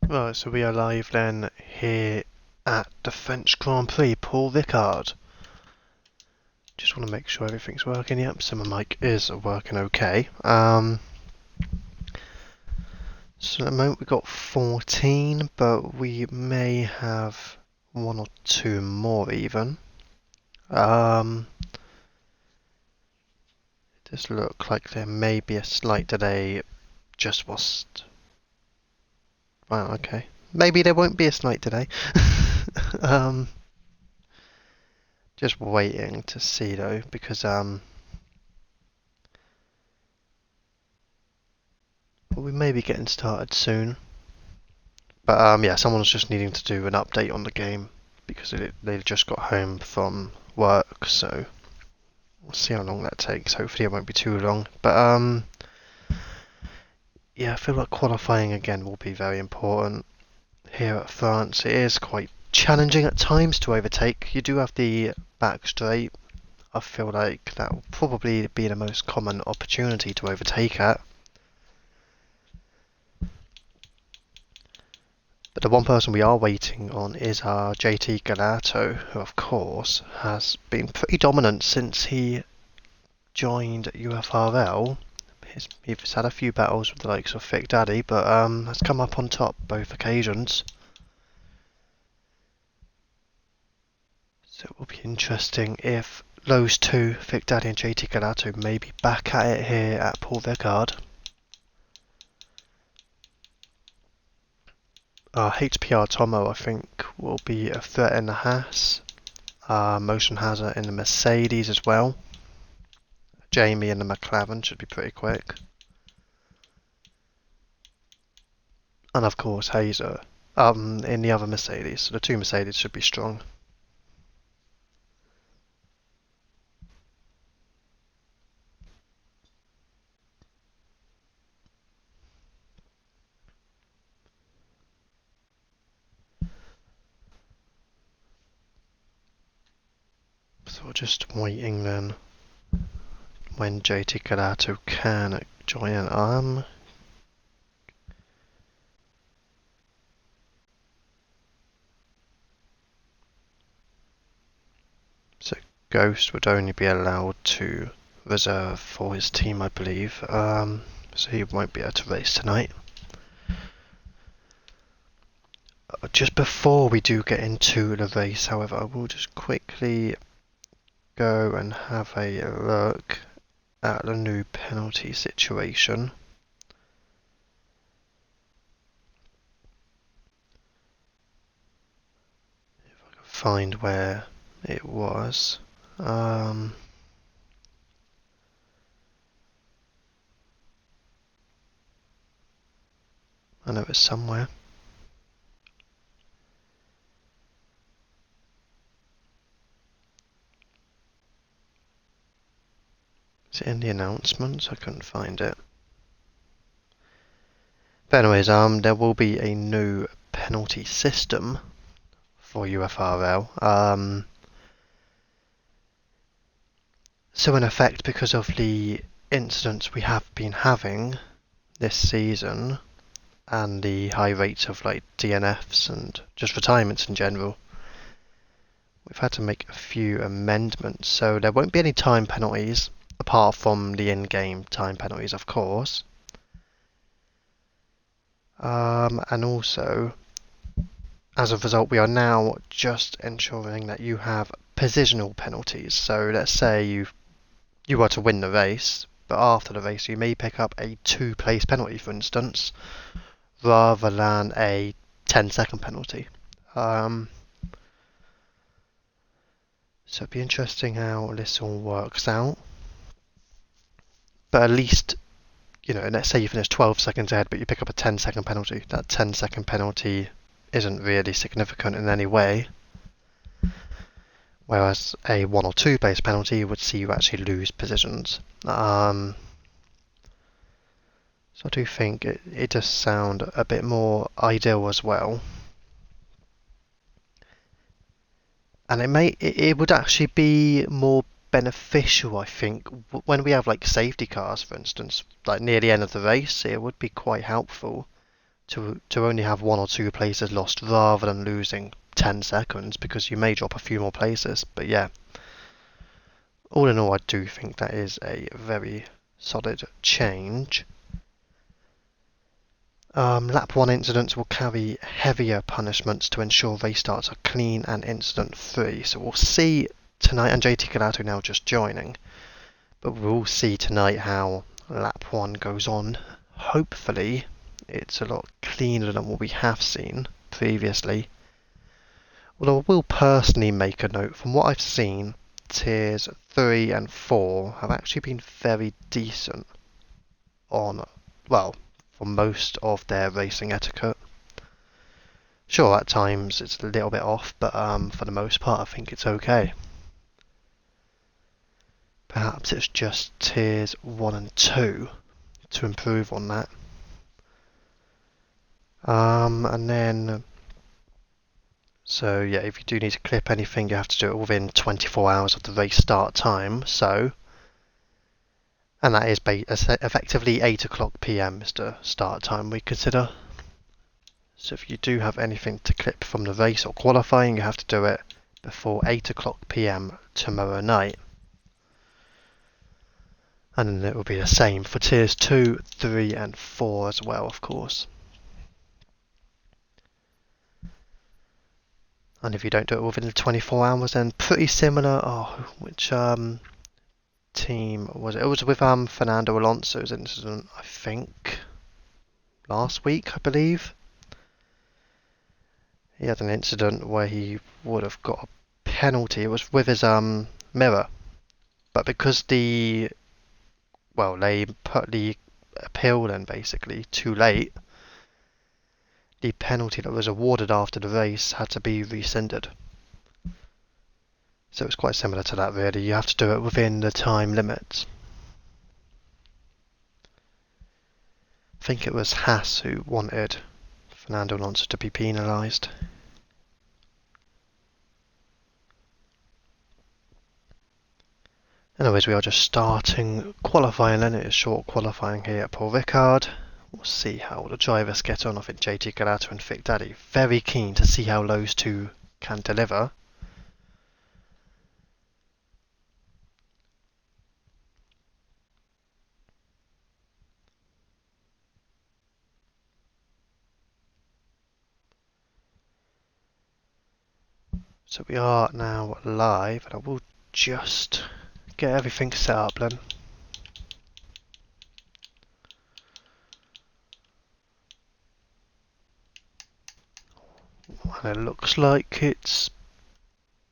Right, so we are live then here at the French Grand Prix, Paul Ricard. Just want to make sure everything's working. Yep, so my mic is working okay. So at the moment we've got 14, but we may have one or two more even. It does look like there may be a slight delay just whilst... Wow, okay. Maybe there won't be a slight delay. um, just waiting to see though, because well, we may be getting started soon. But yeah, someone's just needing to do an update on the game because they just got home from work, so we'll see how long that takes. Hopefully it won't be too long. But yeah, I feel like qualifying again will be very important. Here at France, it is quite challenging at times to overtake. You do have the back straight. I feel like that will probably be the most common opportunity to overtake at. But the one person we are waiting on is our JT Galato, who of course has been pretty dominant since he joined UFRL. He's had a few battles with the likes of Thick Daddy, but has come up on top both occasions. So it will be interesting if those two, Thick Daddy and JT Galato, may be back at it here at Paul Ricard. HPR Tomo, I think, will be a threat in the Haas. Motion Hazard in the Mercedes as well. Jamie in the McLaren should be pretty quick. And of course Hazer in the other Mercedes. So the two Mercedes should be strong. So we're just waiting then when JT Calato can join an. So Ghost would only be allowed to reserve for his team, I believe. So he won't be able to race tonight. Just before we do get into the race, however, I will just quickly go and have a look at the new penalty situation. If I can find where it was. I know it's somewhere. Is it in the announcements? I couldn't find it. But anyways, there will be a new penalty system for UFRL. So in effect, because of the incidents we have been having this season and the high rates of like DNFs and just retirements in general, we've had to make a few amendments. So there won't be any time penalties apart from the in-game time penalties, of course. And also, as a result, we are now just ensuring that you have positional penalties. So let's say you were to win the race, but after the race you may pick up a 2-place penalty, for instance, rather than a 10-second penalty. So it'd be interesting how this all works out. But at least, you know, let's say you finish 12 seconds ahead, but you pick up a 10-second penalty. That 10-second penalty isn't really significant in any way. Whereas a 1 or 2-place penalty would see you actually lose positions. So I do think it does sound a bit more ideal as well. And it would actually be more beneficial, I think, when we have like safety cars, for instance, like near the end of the race. It would be quite helpful to only have 1 or 2 places lost rather than losing 10 seconds, because you may drop a few more places. But yeah, all in all, I do think that is a very solid change. Lap 1 incidents will carry heavier punishments to ensure race starts are clean and incident free. So we'll see tonight, and JT Galato now just joining, but we'll see tonight how lap 1 goes on. Hopefully it's a lot cleaner than what we have seen previously. Although I will personally make a note, from what I've seen, tiers 3 and 4 have actually been very decent on, well, for most of their racing etiquette. Sure, at times it's a little bit off, but for the most part I think it's okay. Perhaps it's just tiers 1 and 2 to improve on that. And then, so yeah, if you do need to clip anything, you have to do it within 24 hours of the race start time. So, and that is effectively 8 o'clock PM is the start time we consider. So if you do have anything to clip from the race or qualifying, you have to do it before 8 o'clock PM tomorrow night. And then it will be the same for tiers 2, 3 and 4 as well, of course. And if you don't do it within the 24 hours, then pretty similar. Oh, which team was it? It was with Fernando Alonso's incident, I think, last week, I believe. He had an incident where he would have got a penalty. It was with his mirror, but because they put the appeal in basically too late, the penalty that was awarded after the race had to be rescinded. So it's quite similar to that, really. You have to do it within the time limits. I think it was Haas who wanted Fernando Alonso to be penalised. Anyways, we are just starting qualifying then. It is short qualifying here at Paul Ricard. We'll see how the drivers get on. I think JT Galato and Vic Daddy very keen to see how those two can deliver. So we are now live, and I will just get everything set up then. And it looks like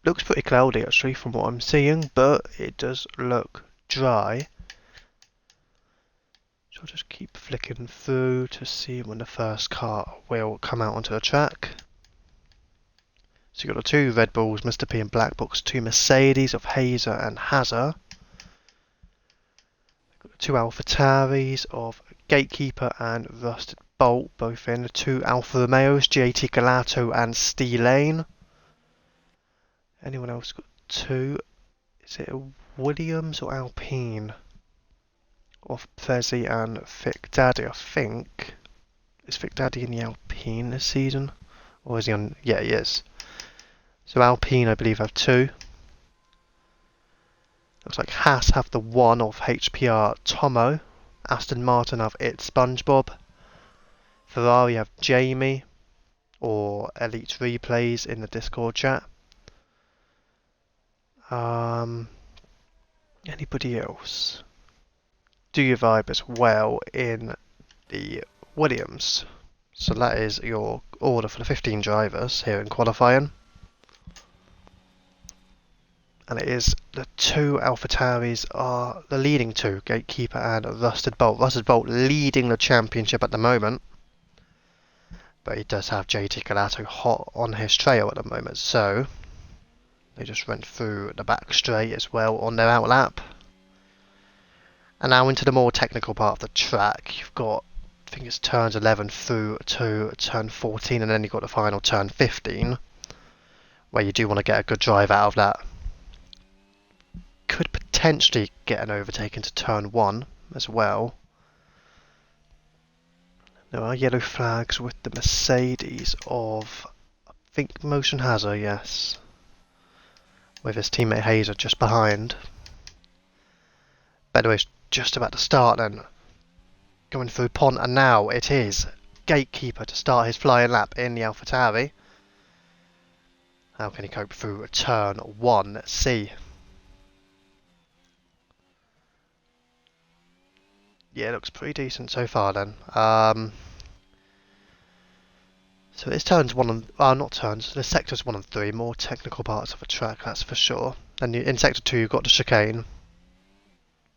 looks pretty cloudy actually from what I'm seeing, but it does look dry. So I'll just keep flicking through to see when the first car will come out onto the track. So you've got the 2 Red Bulls, Mr. P and Black Box, 2 Mercedes of Hazer and Hazard. Got the 2 AlphaTauris of Gatekeeper and Rusted Bolt, both in. The 2 Alfa Romeos, JT Galato and Steelane. Anyone else got 2? Is it a Williams or Alpine? Of Prezi and Vic Daddy, I think. Is Vic Daddy in the Alpine this season? Or is he on? Yeah, he is. So Alpine, I believe, have 2. Looks like Haas have the 1 of HPR Tomo. Aston Martin have It's SpongeBob. Ferrari have Jamie, or Elite Replays in the Discord chat. Anybody else? Do your vibe as well in the Williams. So that is your order for the 15 drivers here in qualifying. And it is the 2 AlphaTauris are the leading 2, Gatekeeper and Rusted Bolt. Rusted Bolt leading the championship at the moment, but he does have JT Galato hot on his trail at the moment, so they just went through the back straight as well on their outlap. And now into the more technical part of the track. You've got, I think it's turns 11 through to turn 14, and then you've got the final turn 15, where you do want to get a good drive out of that. Could potentially get an overtake into turn 1 as well. There are yellow flags with the Mercedes of, I think, Motion Hazard, yes. With his teammate Hazer just behind. By the way, it's just about to start then. Going through Pont, and now it is Gatekeeper to start his flying lap in the AlphaTauri. How can he cope through turn 1C? Yeah, it looks pretty decent so far then. So it's turns 1 and... not turns, the sectors 1 and 3, more technical parts of a track, that's for sure. And in sector 2 you've got the chicane.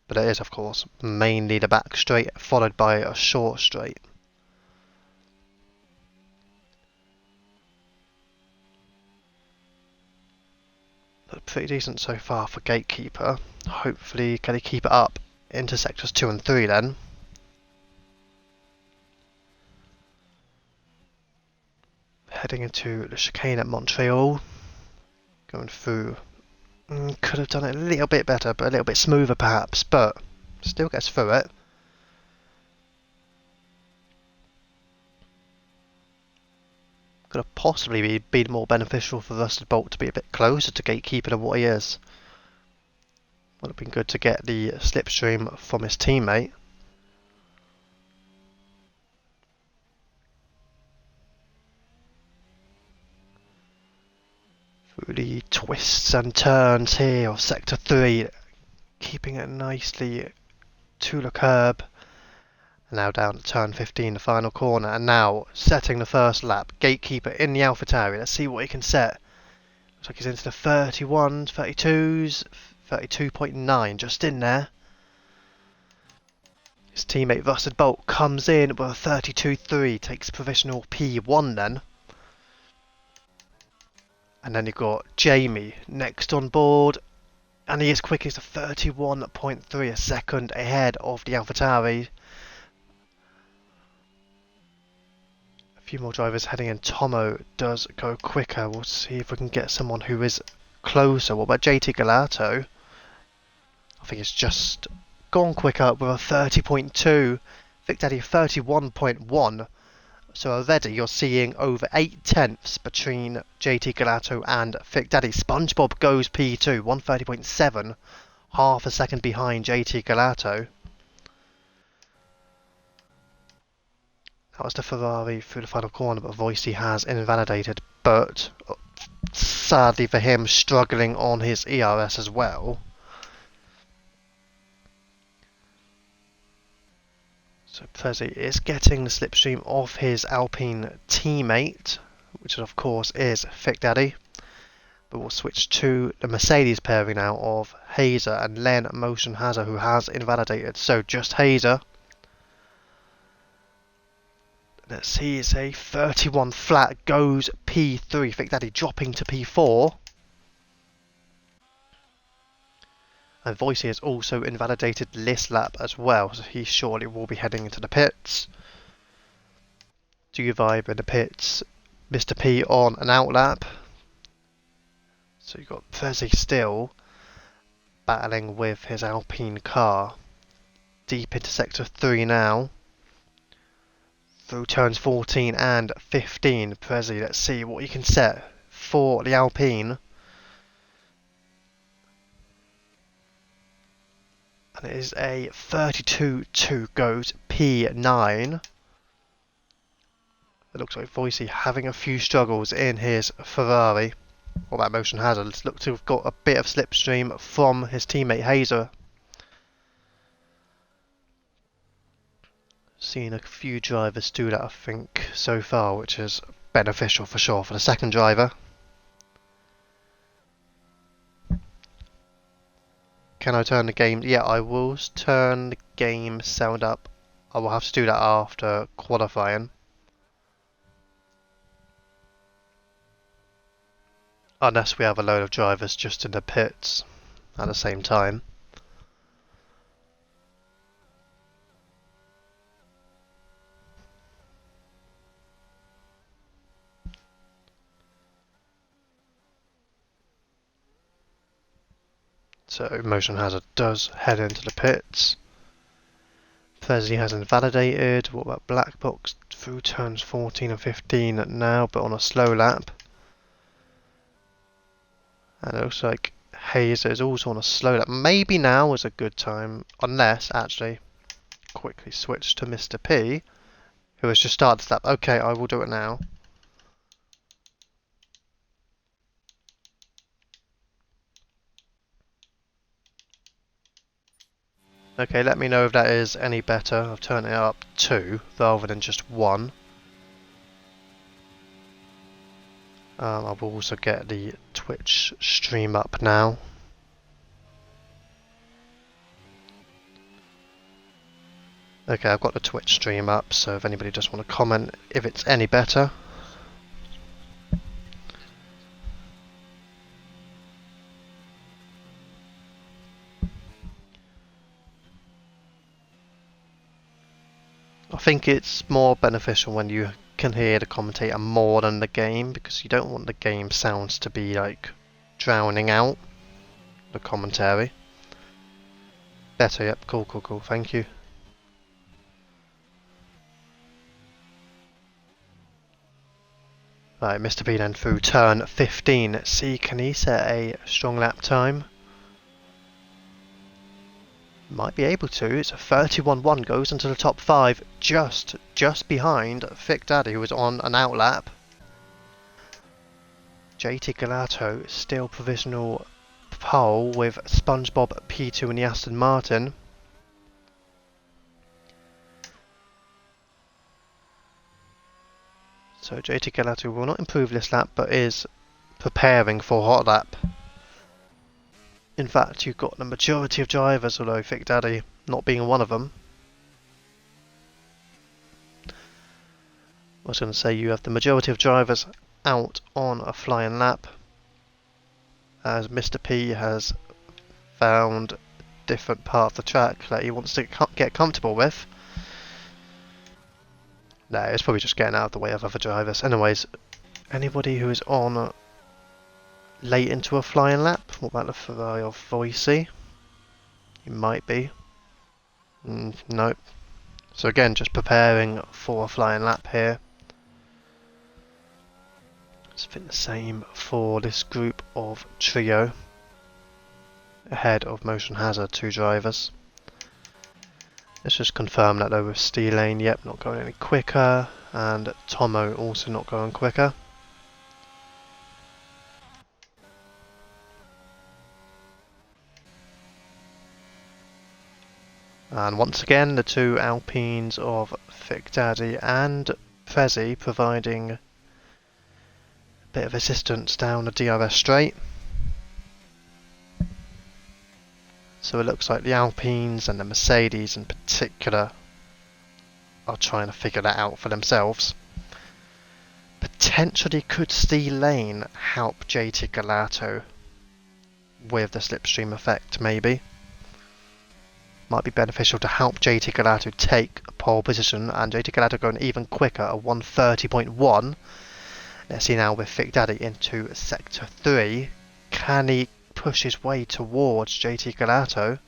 But it is, of course, mainly the back straight, followed by a short straight. Look pretty decent so far for Gatekeeper. Hopefully, can he keep it up into sectors 2 and 3 then? Heading into the chicane at Montreal. Going through. Could have done it a little bit better, but a little bit smoother perhaps, but still gets through it. Could have possibly been more beneficial for Rusted Bolt to be a bit closer to Gatekeeper than what he is. Would have been good to get the slipstream from his teammate. Through the twists and turns here of Sector 3, keeping it nicely to the curb. Now down to turn 15, the final corner, and now setting the first lap. Gatekeeper in the AlphaTauri. Let's see what he can set. Looks like he's into the 31s, 32s, 32.9, just in there. His teammate Rusted Bolt comes in with a 32.3, takes provisional P1 then. And then you've got Jamie next on board, and he is quickest at 31.3, a second ahead of the AlphaTauri. A few more drivers heading in. Tomo does go quicker. We'll see if we can get someone who is closer. What about JT Galato? I think it's just gone quicker with a 30.2. Vic Daddy 31.1. So already you're seeing over 8 tenths between JT Galato and Vic Daddy. SpongeBob goes P2, 130.7, half a second behind JT Galato. That was the Ferrari through the final corner, but Voicey has invalidated. But sadly for him, struggling on his ERS as well. So Prezi is getting the slipstream of his Alpine teammate, which of course is Vic Daddy. But we'll switch to the Mercedes pairing now of Hazer and Len Motion Hazard, who has invalidated. So just Hazer. Let's see, it's a 31 flat, goes P3. Vic Daddy dropping to P4. And Voicey has also invalidated this lap as well, so he surely will be heading into the pits. Do you vibe in the pits? Mr. P on an out lap. So you've got Prezi still battling with his Alpine car. Deep into sector 3 now. Through turns 14 and 15. Prezi, let's see what you can set for the Alpine. And it is a 32.2, goes P9. It looks like Voicey having a few struggles in his Ferrari. What about Motion Hazard? It looks to have got a bit of slipstream from his teammate Hazer. Seen a few drivers do that, I think, so far, which is beneficial for sure for the second driver. Can I turn the game? Yeah, I will turn the game sound up. I will have to do that after qualifying. Unless we have a load of drivers just in the pits at the same time. So Motion Hazard does head into the pits. Prezi has invalidated. What about Black Box? through turns 14 and 15 now, but on a slow lap. And it looks like Hazer is also on a slow lap. Maybe now is a good time, unless actually quickly switch to Mr. P, who has just started the lap. Okay, I will do it now. Okay, let me know if that is any better. I've turned it up 2 rather than just 1. I will also get the Twitch stream up now. Okay, I've got the Twitch stream up, so if anybody just want to comment if it's any better. I think it's more beneficial when you can hear the commentator more than the game, because you don't want the game sounds to be like drowning out the commentary. Better, yep, cool, thank you. Right, Mr. B then through turn 15. See, can he set a strong lap time? Might be able to. It's a 31.1, goes into the top 5, just behind Thick Daddy, who was on an out lap. JT Galato still provisional pole with SpongeBob P2 in the Aston Martin. So JT Galato will not improve this lap, but is preparing for hot lap. In fact, you've got the majority of drivers, although Thick Daddy not being one of them. I was going to say you have the majority of drivers out on a flying lap, as Mr. P has found a different part of the track that he wants to get comfortable with. No, it's probably just getting out of the way of other drivers. Anyways, anybody who is on late into a flying lap? What about the Ferrari of Voicey? He might be. Nope. So again, just preparing for a flying lap here. It's been the same for this group of trio. Ahead of Motion Hazard, 2 drivers. Let's just confirm that though with Steel Lane, yep, not going any quicker, and Tomo also not going quicker. And once again, the 2 Alpines of Thick Daddy and Prezi providing a bit of assistance down the DRS straight. So it looks like the Alpines and the Mercedes in particular are trying to figure that out for themselves. Potentially could Steel Lane help JT Galato with the slipstream effect, maybe. Might be beneficial to help JT Galato take a pole position, and JT Galato going even quicker, a 1:30.1. Let's see now with Thick Daddy into sector 3. Can he push his way towards JT Galato?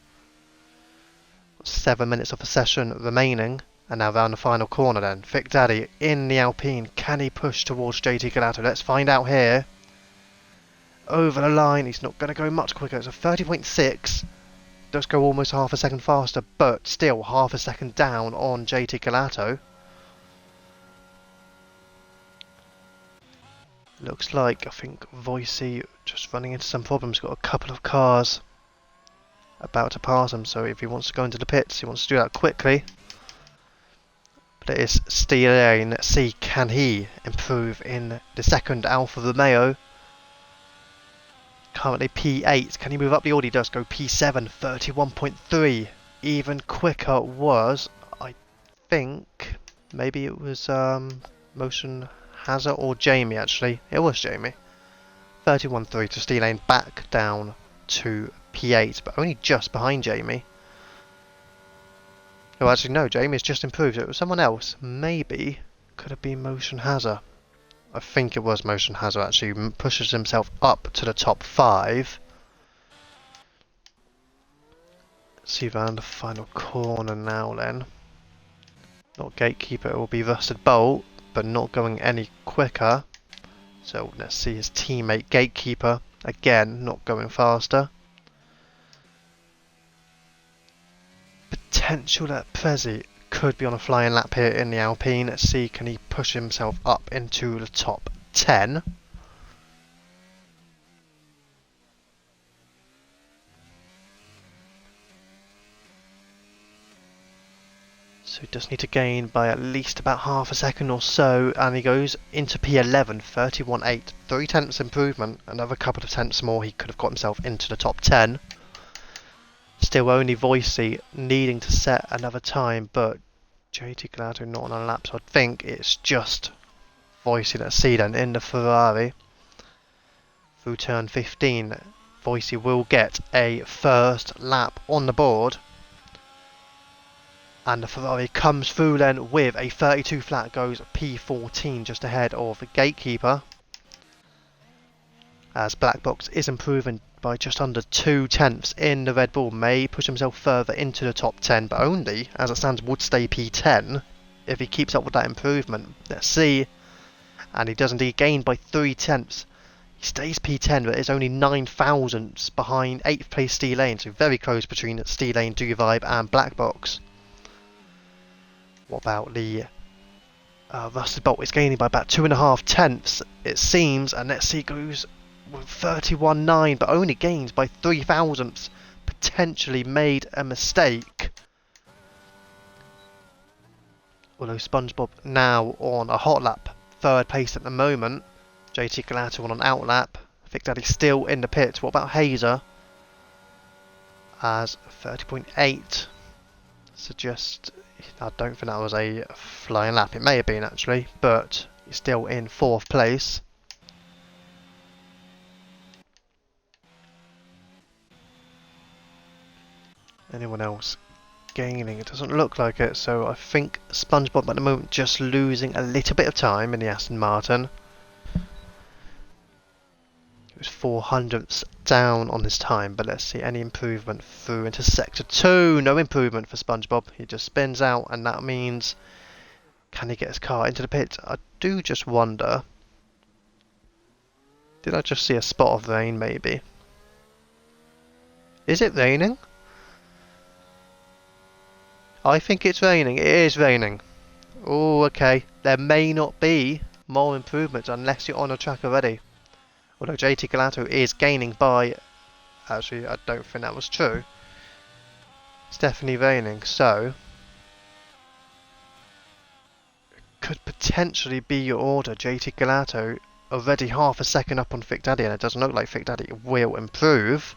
7 minutes of the session remaining, and now round the final corner then. Thick Daddy in the Alpine. Can he push towards JT Galato? Let's find out here. Over the line, he's not going to go much quicker. It's a 30.6. Does go almost half a second faster, but still half a second down on JT Galato. Looks like, I think, Voicey just running into some problems. Got a couple of cars about to pass him, so if he wants to go into the pits, he wants to do that quickly. But it is Steel Lane. See, can he improve in the second Alfa Romeo? Currently P8. Can he move up the order? He does go P7, 31.3. Even quicker was, I think, maybe it was Motion Hazard or Jamie actually. It was Jamie. 31.3 to Steel Lane, back down to P8, but only just behind Jamie. Oh, actually no, Jamie's just improved. It was someone else. Maybe could have been Motion Hazard. I think it was Motion Hazard actually. Pushes himself up to the top 5. Let's see around the final corner now then. Not Gatekeeper, it will be Rusted Bolt, but not going any quicker. So let's see his teammate Gatekeeper, again, not going faster. Potential that Prezi could be on a flying lap here in the Alpine. Let's see, can he push himself up into the top 10? So he does need to gain by at least about half a second or so, and he goes into P11, 31.8, 3 tenths improvement. Another couple of tenths more, he could have got himself into the top 10. Still only Voicey needing to set another time, but JT Gelato not on a lap, so I think it's just Voicey that's see then in the Ferrari. Through turn 15, Voicey will get a first lap on the board. And the Ferrari comes through then with a 32 flat, goes P14 just ahead of the Gatekeeper. As Black Box is improving by just under 2 tenths in the Red Bull, may push himself further into the top 10, but only, as it stands, would stay P10 if he keeps up with that improvement. Let's see. And he does indeed gain by 3 tenths. He stays P10, but is only 9 thousandths behind 8th place Steel Lane, so very close between Steel Lane, Do Vibe and Black Box. What about the Rusted Bolt? Is gaining by about 2.5 tenths, it seems, and let's see, goes with 31.9, but only gains by 3 thousandths. Potentially made a mistake. Although SpongeBob now on a hot lap, 3rd place at the moment. JT Gelato on an out lap. Thick Daddy still in the pit. What about Hazer? As 30.8 suggests. I don't think that was a flying lap. It may have been actually, but he's still in 4th place. Anyone else gaining? It doesn't look like it, so I think SpongeBob at the moment just losing a little bit of time in the Aston Martin. It was 400ths down on his time, but let's see any improvement through into sector 2. No improvement for SpongeBob. He just spins out, and that means, can he get his car into the pit? I do just wonder. Did I just see a spot of rain maybe? Is it raining? I think it's raining. It is raining. Oh, okay. There may not be more improvements unless you're on a track already. Although JT Gelato is gaining by... Actually, I don't think that was true. It's definitely raining, so... It could potentially be your order. JT Gelato already half a second up on Thick Daddy, and it doesn't look like Thick Daddy will improve.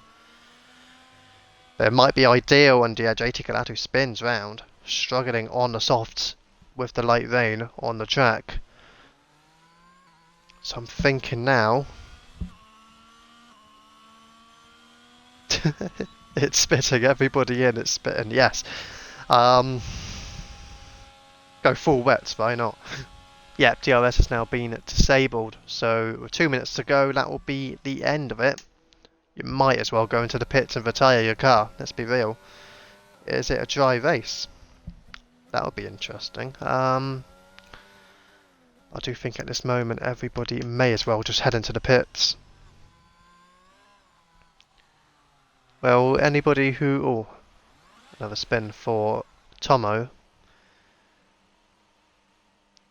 But it might be ideal, and yeah, JT Gelato spins round, struggling on the softs with the light rain on the track. So I'm thinking now... It's spitting everybody in, it's spitting, yes. Go full wets, why not? Yep, DRS has now been disabled, so with 2 minutes to go, that will be the end of it. You might as well go into the pits and retire your car, let's be real. Is it a dry race? That would be interesting. I do think at this moment everybody may as well just head into the pits. Well, anybody who... Oh, another spin for Tomo.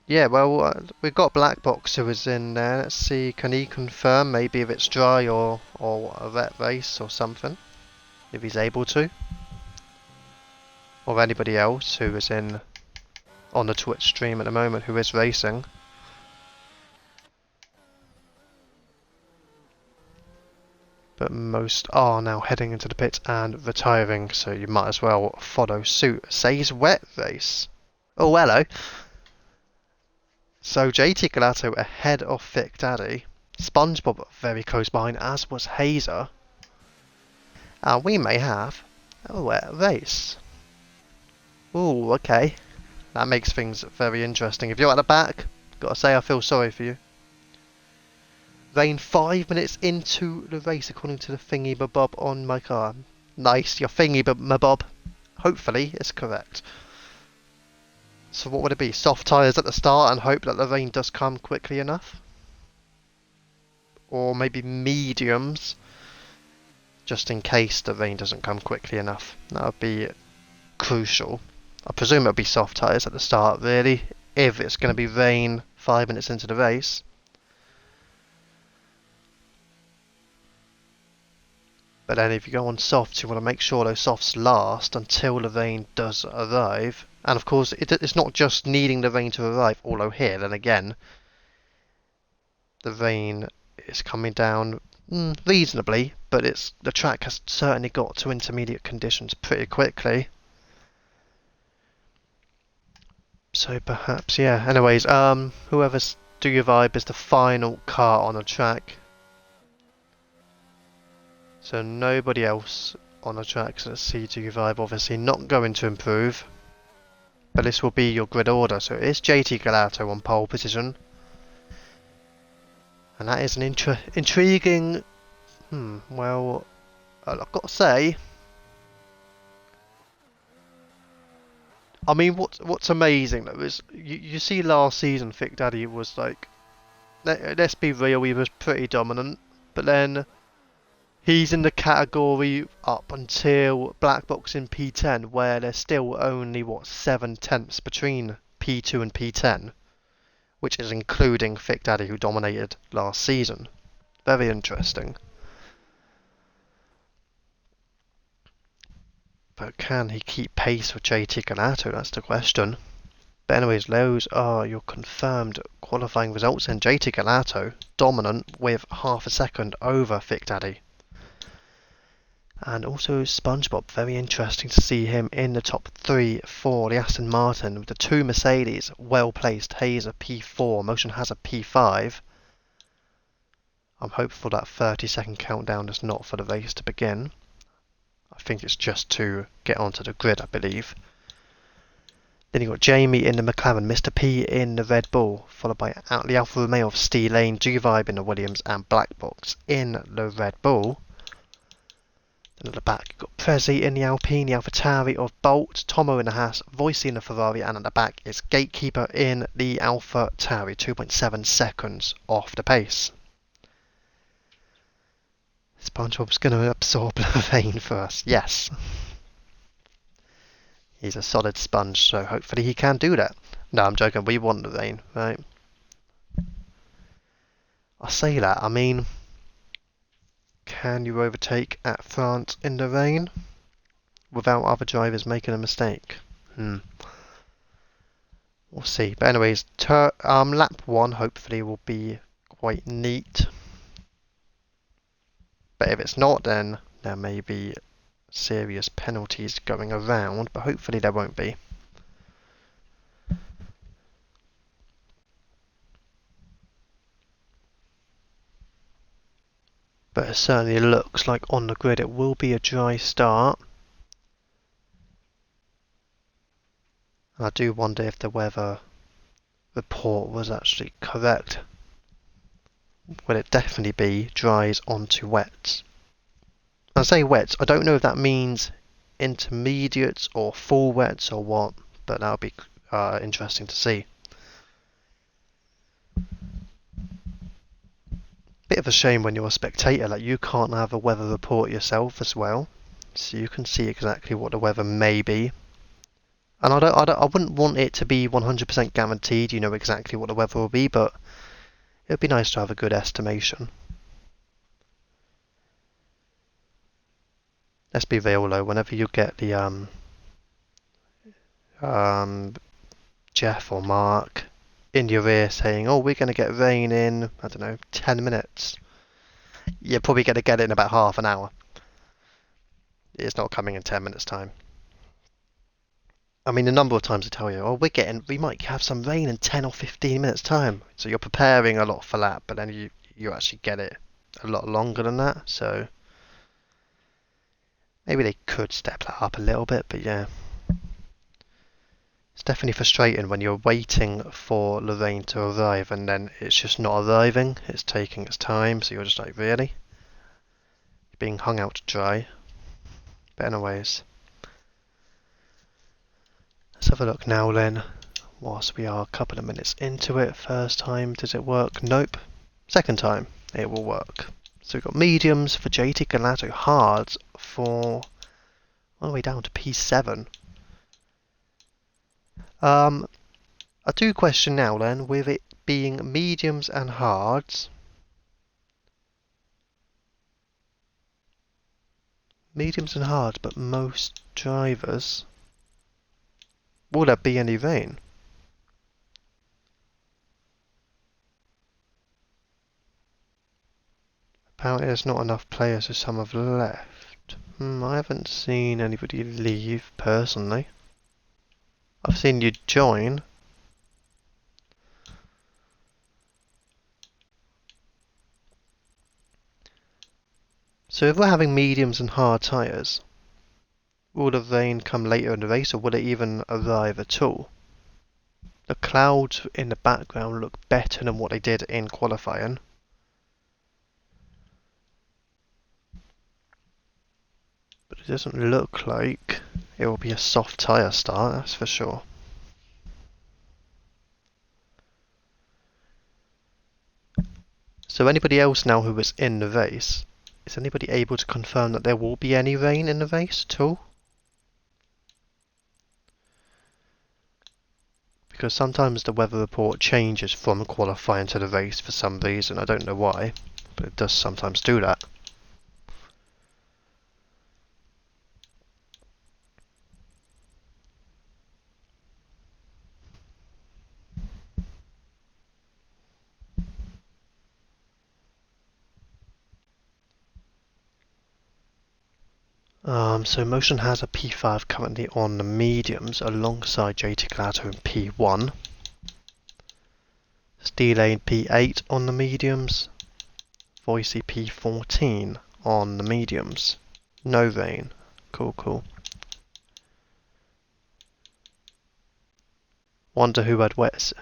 Yeah, well, we've got Black Box who is in there. Let's see, can he confirm maybe if it's dry or a wet race or something? If he's able to. Or anybody else who is in on the Twitch stream at the moment who is racing. But most are now heading into the pit and retiring, so you might as well follow suit. Says wet race. Oh, hello. So JT Gelato ahead of Thick Daddy. SpongeBob very close behind, as was Hazer. And we may have a wet race. Ooh, okay. That makes things very interesting. If you're at the back, gotta say I feel sorry for you. Rain 5 minutes into the race according to the thingy bob on my car. Nice, your thingy bob hopefully is correct. So what would it be? Soft tyres at the start and hope that the rain does come quickly enough? Or maybe mediums, just in case the rain doesn't come quickly enough. That would be crucial. I presume it'll be soft tyres at the start, really, if it's going to be rain 5 minutes into the race. But then if you go on softs, you want to make sure those softs last until the rain does arrive. And of course, it's not just needing the rain to arrive, although here, then again, the rain is coming down reasonably, but the track has certainly got to intermediate conditions pretty quickly. So perhaps, yeah. Anyways, whoever's Do Your Vibe is the final car on the track. So nobody else on the track. So let's see, Do Your Vibe obviously not going to improve. But this will be your grid order. So it is JT Galato on pole position. And that is an intriguing... well, I've got to say... I mean, what's amazing though is you see last season Thick Daddy was like, let's be real, he was pretty dominant, but then he's in the category up until Black Box in P10 where there's still only 7/10 between P2 and P10, which is including Thick Daddy who dominated last season. Very interesting. But can he keep pace with JT Galato? That's the question. But anyways, those are your confirmed qualifying results. And JT Galato dominant with half a second over Thick Daddy. And also SpongeBob, very interesting to see him in the top 3 for the Aston Martin with the 2 Mercedes well placed. Hayes a P4, Motion has a P5. I'm hopeful that 30-second countdown is not for the race to begin. I think it's just to get onto the grid, I believe. Then you've got Jamie in the McLaren, Mr. P in the Red Bull, followed by the Alfa Romeo of Steve Lane, G-Vibe in the Williams, and Black Box in the Red Bull. Then at the back, you've got Prezi in the Alpine, the AlphaTauri of Bolt, Tomo in the Haas, Voicey in the Ferrari, and at the back is Gatekeeper in the AlphaTauri, 2.7 seconds off the pace. SpongeBob's going to absorb the rain for us, yes. He's a solid sponge, so hopefully he can do that. No, I'm joking, we want the rain, right? I say that, I mean, can you overtake at France in the rain without other drivers making a mistake? We'll see. But anyways, lap 1 hopefully will be quite neat. But if it's not, then there may be serious penalties going around, but hopefully there won't be. But it certainly looks like on the grid it will be a dry start. And I do wonder if the weather report was actually correct. Will it definitely be dries onto wets? I say wets, I don't know if that means intermediates or full wets or what, but that'll be interesting to see. Bit of a shame when you're a spectator, like you can't have a weather report yourself as well, so you can see exactly what the weather may be. And I wouldn't want it to be 100% guaranteed, you know exactly what the weather will be, but it would be nice to have a good estimation. Let's be real though, whenever you get the Jeff or Mark in your ear saying, oh, we're going to get rain in, I don't know, 10 minutes, you're probably going to get it in about half an hour. It's not coming in 10 minutes time. I mean, the number of times they tell you, oh, we might have some rain in 10 or 15 minutes time. So you're preparing a lot for that, but then you actually get it a lot longer than that. So maybe they could step that up a little bit, but yeah. It's definitely frustrating when you're waiting for the rain to arrive and then it's just not arriving. It's taking its time, so you're just like, really? You're being hung out to dry. But anyways. Let's have a look now then. whilst we are a couple of minutes into it. First time, does it work? Nope. Second time, it will work. So we've got mediums for JT Galato, hards for all the way down to P7. I do question now then, with it being mediums and hards, but most drivers, will there be any rain? Apparently there's not enough players, so some have left. I haven't seen anybody leave personally. I've seen you join. So if we're having mediums and hard tyres, will the rain come later in the race, or will it even arrive at all? The clouds in the background look better than what they did in qualifying. But it doesn't look like it will be a soft tyre start, that's for sure. So anybody else now who was in the race, is anybody able to confirm that there will be any rain in the race at all? Because sometimes the weather report changes from qualifying to the race for some reason. I don't know why, but it does sometimes do that. So Motion has a P5 currently on the mediums alongside JT Galato in P1. Steelane P8 on the mediums. Voicey P14 on the mediums. No rain. Cool. Wonder who had wet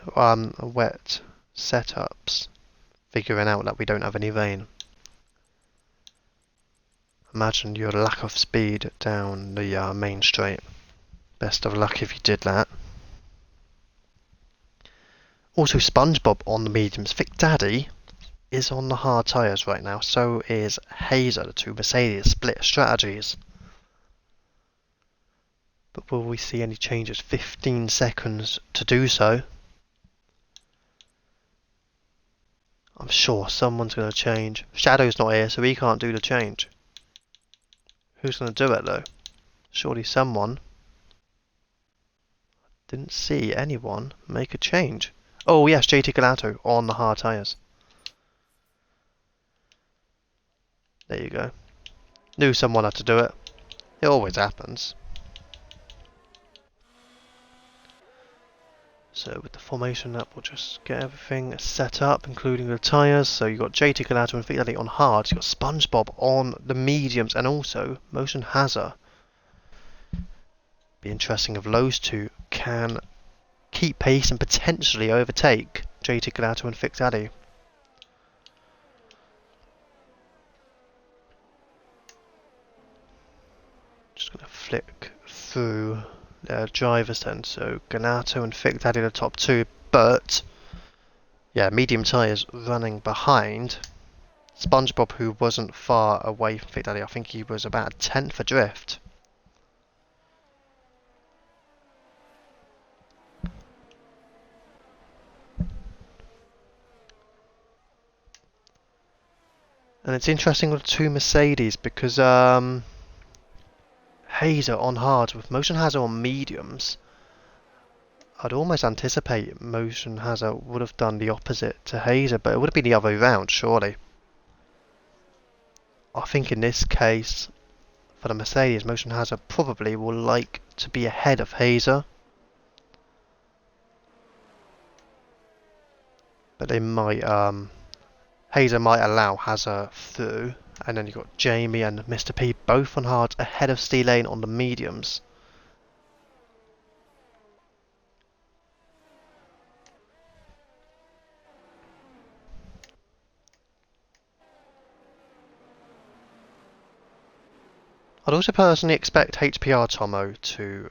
setups, figuring out that we don't have any rain. Imagine your lack of speed down the main straight. Best of luck if you did that. Also, SpongeBob on the mediums. Vic Daddy is on the hard tyres right now. So is Hazer. The two Mercedes split strategies. But will we see any changes? 15 seconds to do so. I'm sure someone's going to change. Shadow's not here, so he can't do the change. Who's going to do it though? Surely someone. Didn't see anyone make a change. Oh yes, JT Galato on the hard tyres. There you go. Knew someone had to do it. It always happens. So with the formation up, we'll just get everything set up, including the tyres. So you've got JT Galato and Vic on hards. You've got SpongeBob on the mediums, and also Motion Hazard. Be interesting if those two can keep pace and potentially overtake JT Galato and Vic Daddy. Just going to flick through their drivers then. So Galato and Vic Daddy the top two, but yeah, medium tyres running behind. SpongeBob, who wasn't far away from Vic Daddy, I think he was about a tenth adrift. And it's interesting with the two Mercedes because Hazer on hards with Motion Hazard on mediums. I'd almost anticipate Motion Hazard would have done the opposite to Hazer, but it would have been the other way round, surely. I think in this case, for the Mercedes, Motion Hazard probably will like to be ahead of Hazer. But they might, Hazer might allow Hazard through. And then you've got Jamie and Mr. P both on hards ahead of Steelane on the mediums. I'd also personally expect HPR Tomo to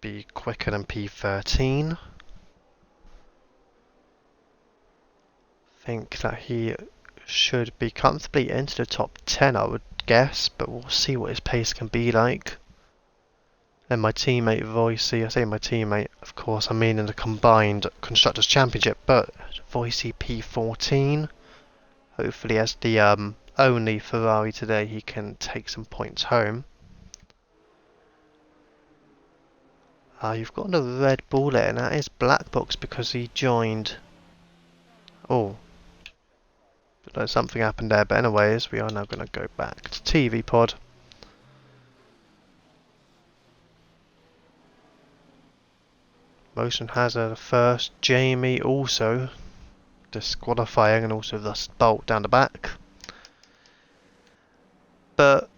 be quicker than P13. think that he should be comfortably into the top 10, I would guess, but we'll see what his pace can be like. Then my teammate Voicey, I say my teammate, of course, I mean in the combined Constructors' Championship, but Voicey P14. Hopefully, as the only Ferrari today, he can take some points home. You've got a red ball there, and that is Black Box because he joined. Oh, something happened there, but anyways, we are now going to go back to TV Pod. Motion Hazard first, Jamie also disqualifying, and also thus Bolt down the back. But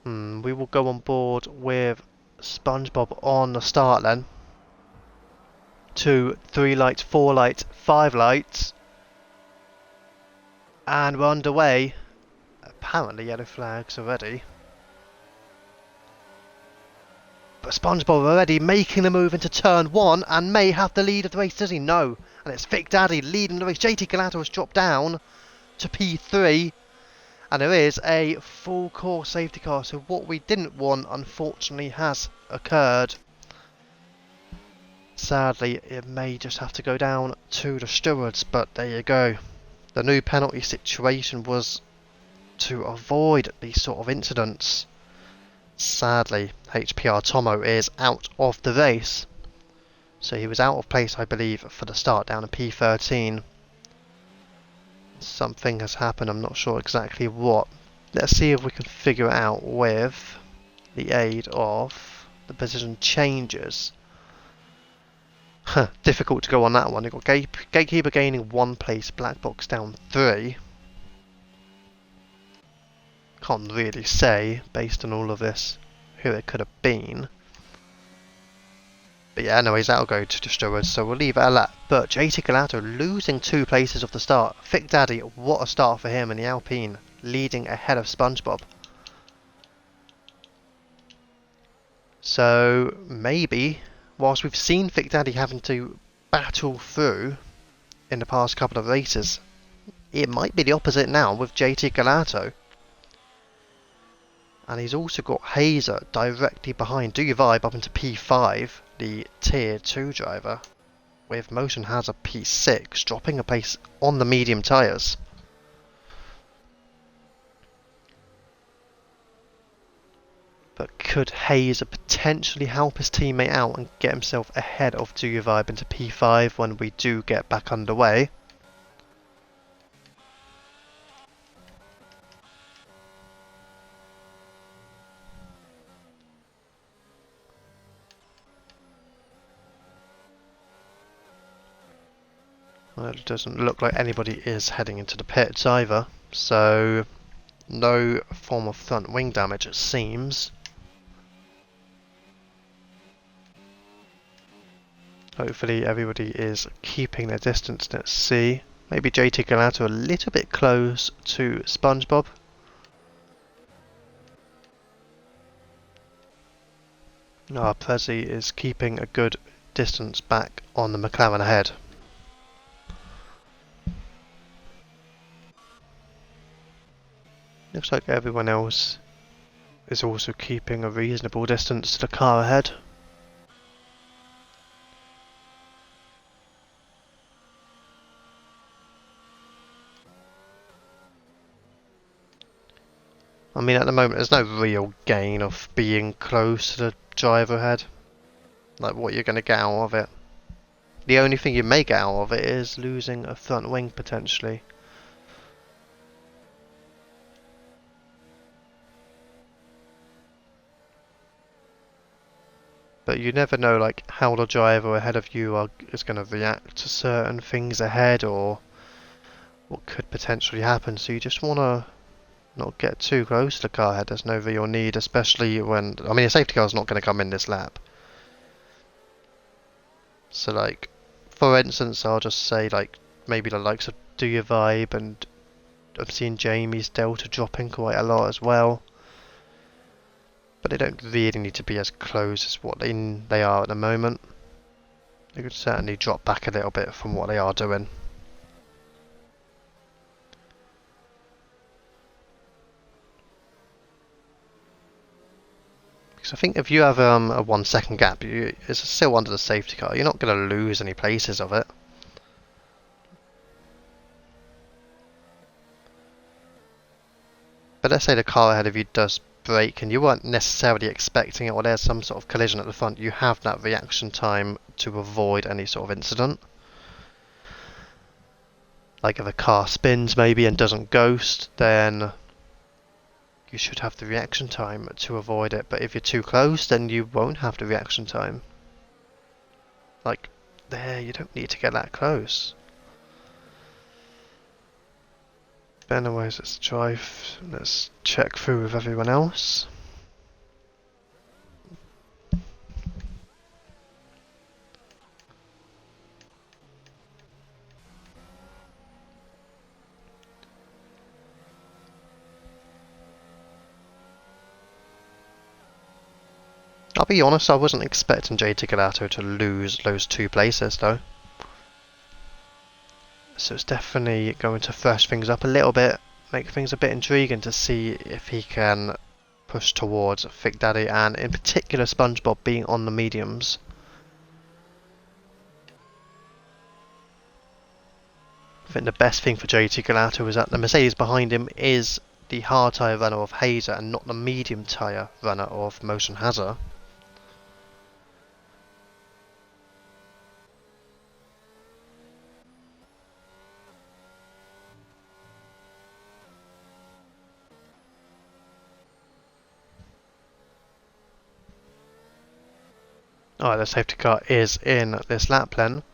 we will go on board with SpongeBob on the start then. 2, 3 lights, 4 lights, 5 lights. And we're underway. Apparently yellow flags already. But SpongeBob already making the move into turn 1 and may have the lead of the race, does he? No. And it's Vic Daddy leading the race. JT Galato has dropped down to P3. And there is a full course safety car. So what we didn't want, unfortunately, has occurred. Sadly, it may just have to go down to the stewards. But there you go. The new penalty situation was to avoid these sort of incidents. Sadly, HPR Tomo is out of the race. So he was out of place, I believe, for the start down in P13. Something has happened, I'm not sure exactly what. Let's see if we can figure it out with the aid of the position changes. Difficult to go on that one. You've got Gatekeeper gaining 1 place, Black Box down 3. Can't really say, based on all of this, who it could have been. But yeah, anyways, that'll go to the stewards, so we'll leave it at that. But JT Galato losing 2 places off the start. Vic Daddy, what a start for him in the Alpine, leading ahead of SpongeBob. So maybe, whilst we've seen Vic Daddy having to battle through in the past couple of races, it might be the opposite now with JT Galato. And he's also got Hazer directly behind Do Your Vibe up into P5, the Tier 2 driver, with Motion Hazard P6, dropping a place on the medium tyres. But could Hazer potentially help his teammate out and get himself ahead of Do Your Vibe into P5 when we do get back underway? Well, it doesn't look like anybody is heading into the pits either, so no form of front wing damage it seems. Hopefully everybody is keeping their distance. Let's see. Maybe JT Galato a little bit close to SpongeBob. Prezi is keeping a good distance back on the McLaren ahead. Looks like everyone else is also keeping a reasonable distance to the car ahead. I mean, at the moment there's no real gain of being close to the driver ahead. Like, what you're going to get out of it. The only thing you may get out of it is losing a front wing potentially. But you never know, like, how the driver ahead of you is going to react to certain things ahead, or what could potentially happen. So you just want to not get too close to the car ahead. There's no real need, especially when, I mean, a safety car is not going to come in this lap. So, like, for instance, I'll just say, like, maybe the likes of Do Your Vibe, and I'm seeing Jamie's Delta dropping quite a lot as well. But they don't really need to be as close as what they are at the moment. They could certainly drop back a little bit from what they are doing. Because I think if you have a 1 second gap, it's still under the safety car. You're not going to lose any places of it. But let's say the car ahead of you does brake and you weren't necessarily expecting it, or there's some sort of collision at the front, you have that reaction time to avoid any sort of incident. Like if a car spins maybe and doesn't ghost, then you should have the reaction time to avoid it. But if you're too close, then you won't have the reaction time. Like, there, you don't need to get that close. But anyways, let's check through with everyone else. I'll be honest, I wasn't expecting JT Galato to lose those 2 places though. So it's definitely going to fresh things up a little bit, make things a bit intriguing to see if he can push towards Thick Daddy and in particular SpongeBob being on the mediums. I think the best thing for JT Galato is that the Mercedes behind him is the hard tyre runner of Hazer and not the medium tyre runner of Motion Hazard. Alright, the safety car is in this lap then.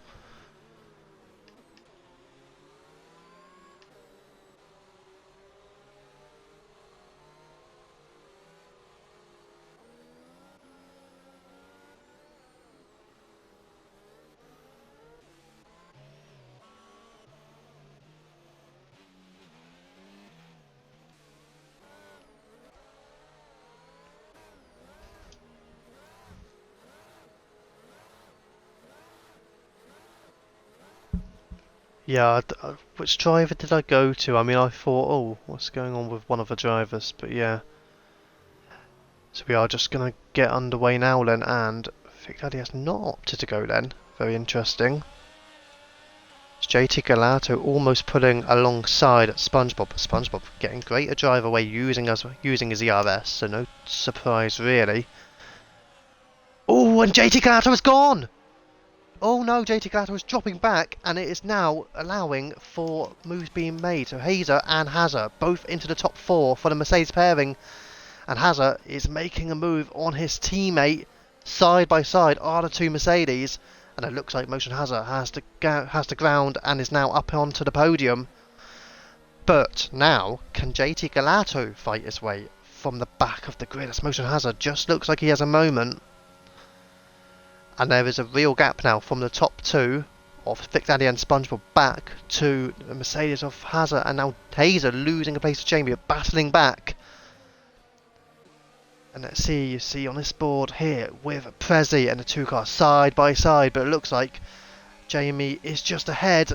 Yeah, which driver did I go to? I mean, I thought, oh, what's going on with one of the drivers? But yeah. So we are just going to get underway now then, and Thick Daddy has not opted to go then. Very interesting. It's JT Galato almost pulling alongside SpongeBob. SpongeBob getting greater drive away using his ERS, so no surprise really. Oh, and JT Galato is gone! Oh no, JT Galato is dropping back, and it is now allowing for moves being made. So Hazer and Hazard both into the top 4 for the Mercedes pairing. And Hazard is making a move on his teammate. Side by side are the 2 Mercedes. And it looks like Motion Hazard has the ground and is now up onto the podium. But now, can JT Galato fight his way from the back of the grid as Motion Hazard just looks like he has a moment? And there is a real gap now from the top 2 of Thick Daddy and SpongeBob back to the Mercedes of Hazard. And now Hazer losing a place to Jamie, battling back. And let's see, you see on this board here with Prezi and the 2 cars side by side. But it looks like Jamie is just ahead.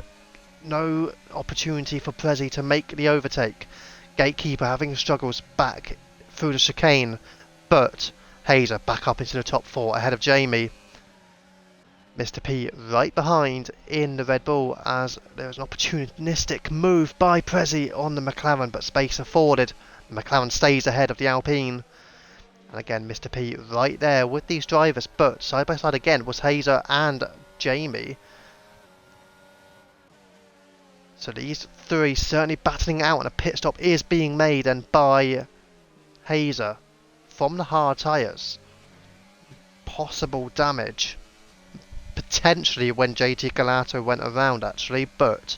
No opportunity for Prezi to make the overtake. Gatekeeper having struggles back through the chicane. But Hazer back up into the top 4 ahead of Jamie. Mr. P right behind in the Red Bull as there is an opportunistic move by Prezi on the McLaren, but space afforded. The McLaren stays ahead of the Alpine. And again, Mr. P right there with these drivers, but side by side again was Hazer and Jamie. So these 3 certainly battling out, and a pit stop is being made, and by Hazer from the hard tyres. Possible damage. Potentially when JT Galato went around actually, but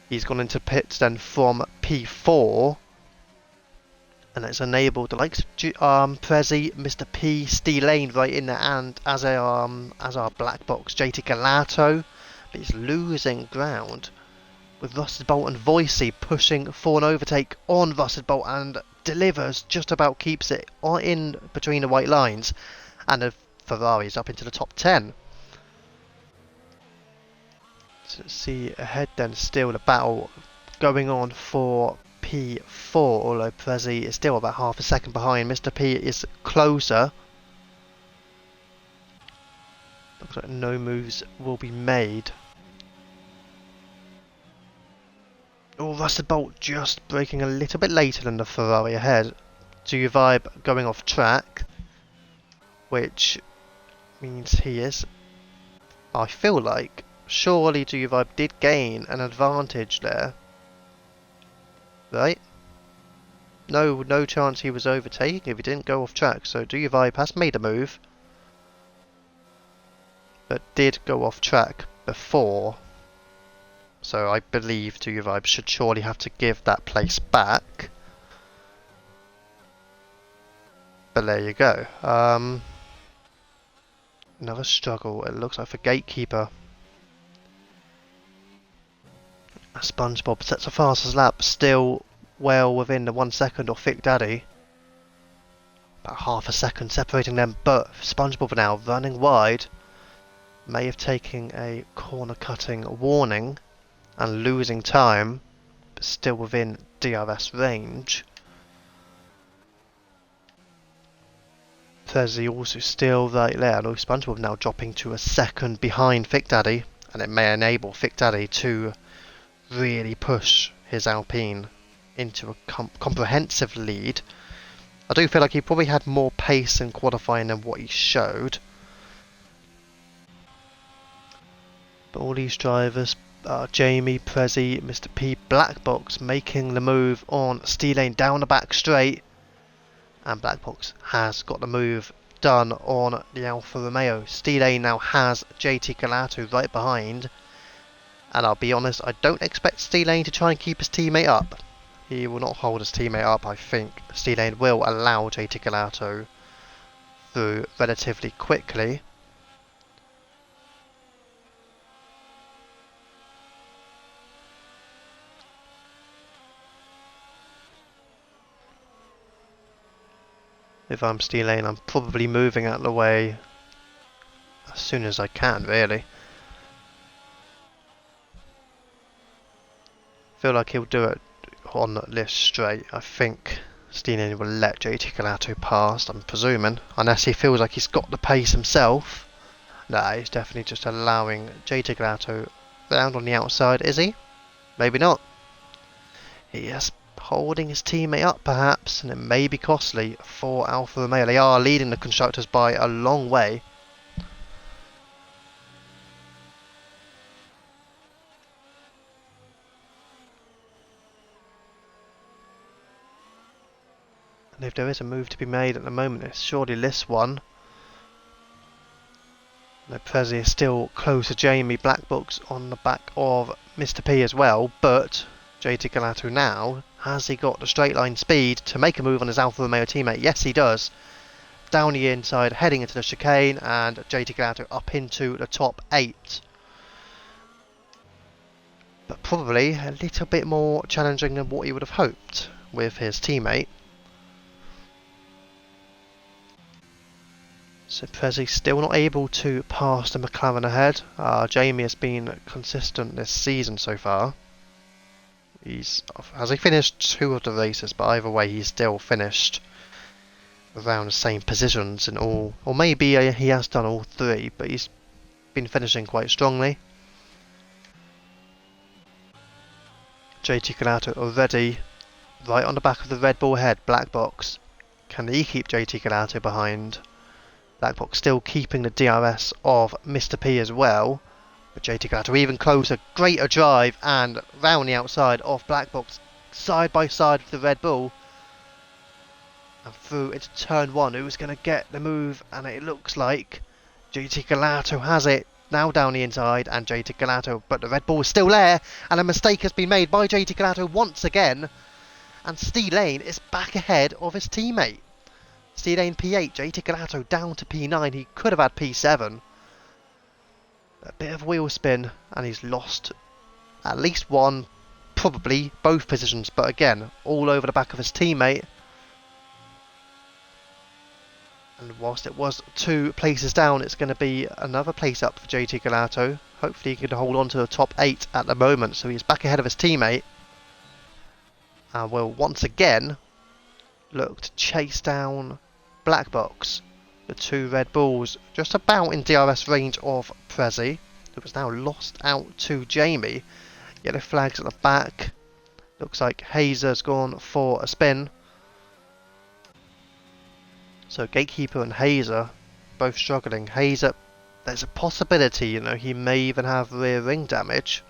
he's gone into pits then from P4, and it's enabled the likes of Prezi, Mr. P, Steve Lane right in there, and as our black box JT Galato, but he's losing ground with Rusted Bolt and Voicey pushing for an overtake on Rusted Bolt, and delivers, just about keeps it in between the white lines, and the Ferrari's up into the top 10. So let's see ahead then, still the battle going on for P4, although Prezi is still about half a second behind. Mr. P is closer. Looks like no moves will be made. Oh, Rusted Bolt just braking a little bit later than the Ferrari ahead. Do Vibe going off track, which means he is. I feel like surely Do Vibe did gain an advantage there, right? No chance he was overtaking if he didn't go off track. So Do Vibe has made a move, but did go off track before. So I believe Do Vibe should surely have to give that place back. But there you go. Another struggle, it looks like, for Gatekeeper. SpongeBob sets a fastest lap, still well within the 1 second of Thick Daddy. About half a second separating them, but SpongeBob now running wide. May have taken a corner cutting warning and losing time, but still within DRS range. Prezi also still right there, although SpongeBob now dropping to a second behind Thick Daddy, and it may enable Thick Daddy to really push his Alpine into a comprehensive lead. I do feel like he probably had more pace in qualifying than what he showed. But all these drivers, Jamie, Prezi, Mr. P, Black Box making the move on Steelane down the back straight. And Black Box has got the move done on the Alfa Romeo. Steelane now has JT Galato right behind. And I'll be honest, I don't expect Steelane to try and keep his teammate up. He will not hold his teammate up. I think Steelane will allow JT Galato through relatively quickly. If I'm Steelane, I'm probably moving out of the way as soon as I can, really. Feel like he'll do it on this straight. I think Steelane will let JT Galato past, I'm presuming, unless he feels like he's got the pace himself. Nah, he's definitely just allowing JT Galato round on the outside, is he? Maybe not. He is holding his teammate up perhaps, and it may be costly for Alfa Romeo. They are leading the constructors by a long way. And if there is a move to be made at the moment, it's surely this one. No, Prezi is still close to Jamie. Black Box on the back of Mr. P as well, but JT Galato now, has he got the straight line speed to make a move on his Alfa Romeo teammate? Yes, he does. Down the inside, heading into the chicane, and JT Galato up into the top 8. But probably a little bit more challenging than what he would have hoped with his teammate. So Prezi still not able to pass the McLaren ahead. Jamie has been consistent this season so far. Has he finished 2 of the races, but either way he's still finished around the same positions in all, or maybe he has done all 3, but he's been finishing quite strongly. JT Galato already right on the back of the Red Bull head. Black Box, can he keep JT Galato behind? Black Box still keeping the DRS of Mr. P as well. But JT Galato even closer, greater drive, and round the outside of Black Box, side by side with the Red Bull. And through into turn 1, who's going to get the move? And it looks like JT Galato has it. Now down the inside, and JT Galato, but the Red Bull is still there, and a mistake has been made by JT Galato once again. And Steelane is back ahead of his teammate. Steelane P8, JT Galato down to P9, he could have had P7. A bit of wheel spin, and he's lost at least one, probably both positions, but again, all over the back of his teammate. And whilst it was 2 places down, it's going to be another place up for JT Galato. Hopefully he can hold on to the top 8 at the moment, so he's back ahead of his teammate. and will once again look to chase down Black Box. The two Red Bulls just about in DRS range of Prezi, who was now lost out to Jamie. Yellow flags at the back. Looks like Hazer's gone for a spin. So Gatekeeper and Hazer both struggling. Hazer, there's a possibility, you know, he may even have rear ring damage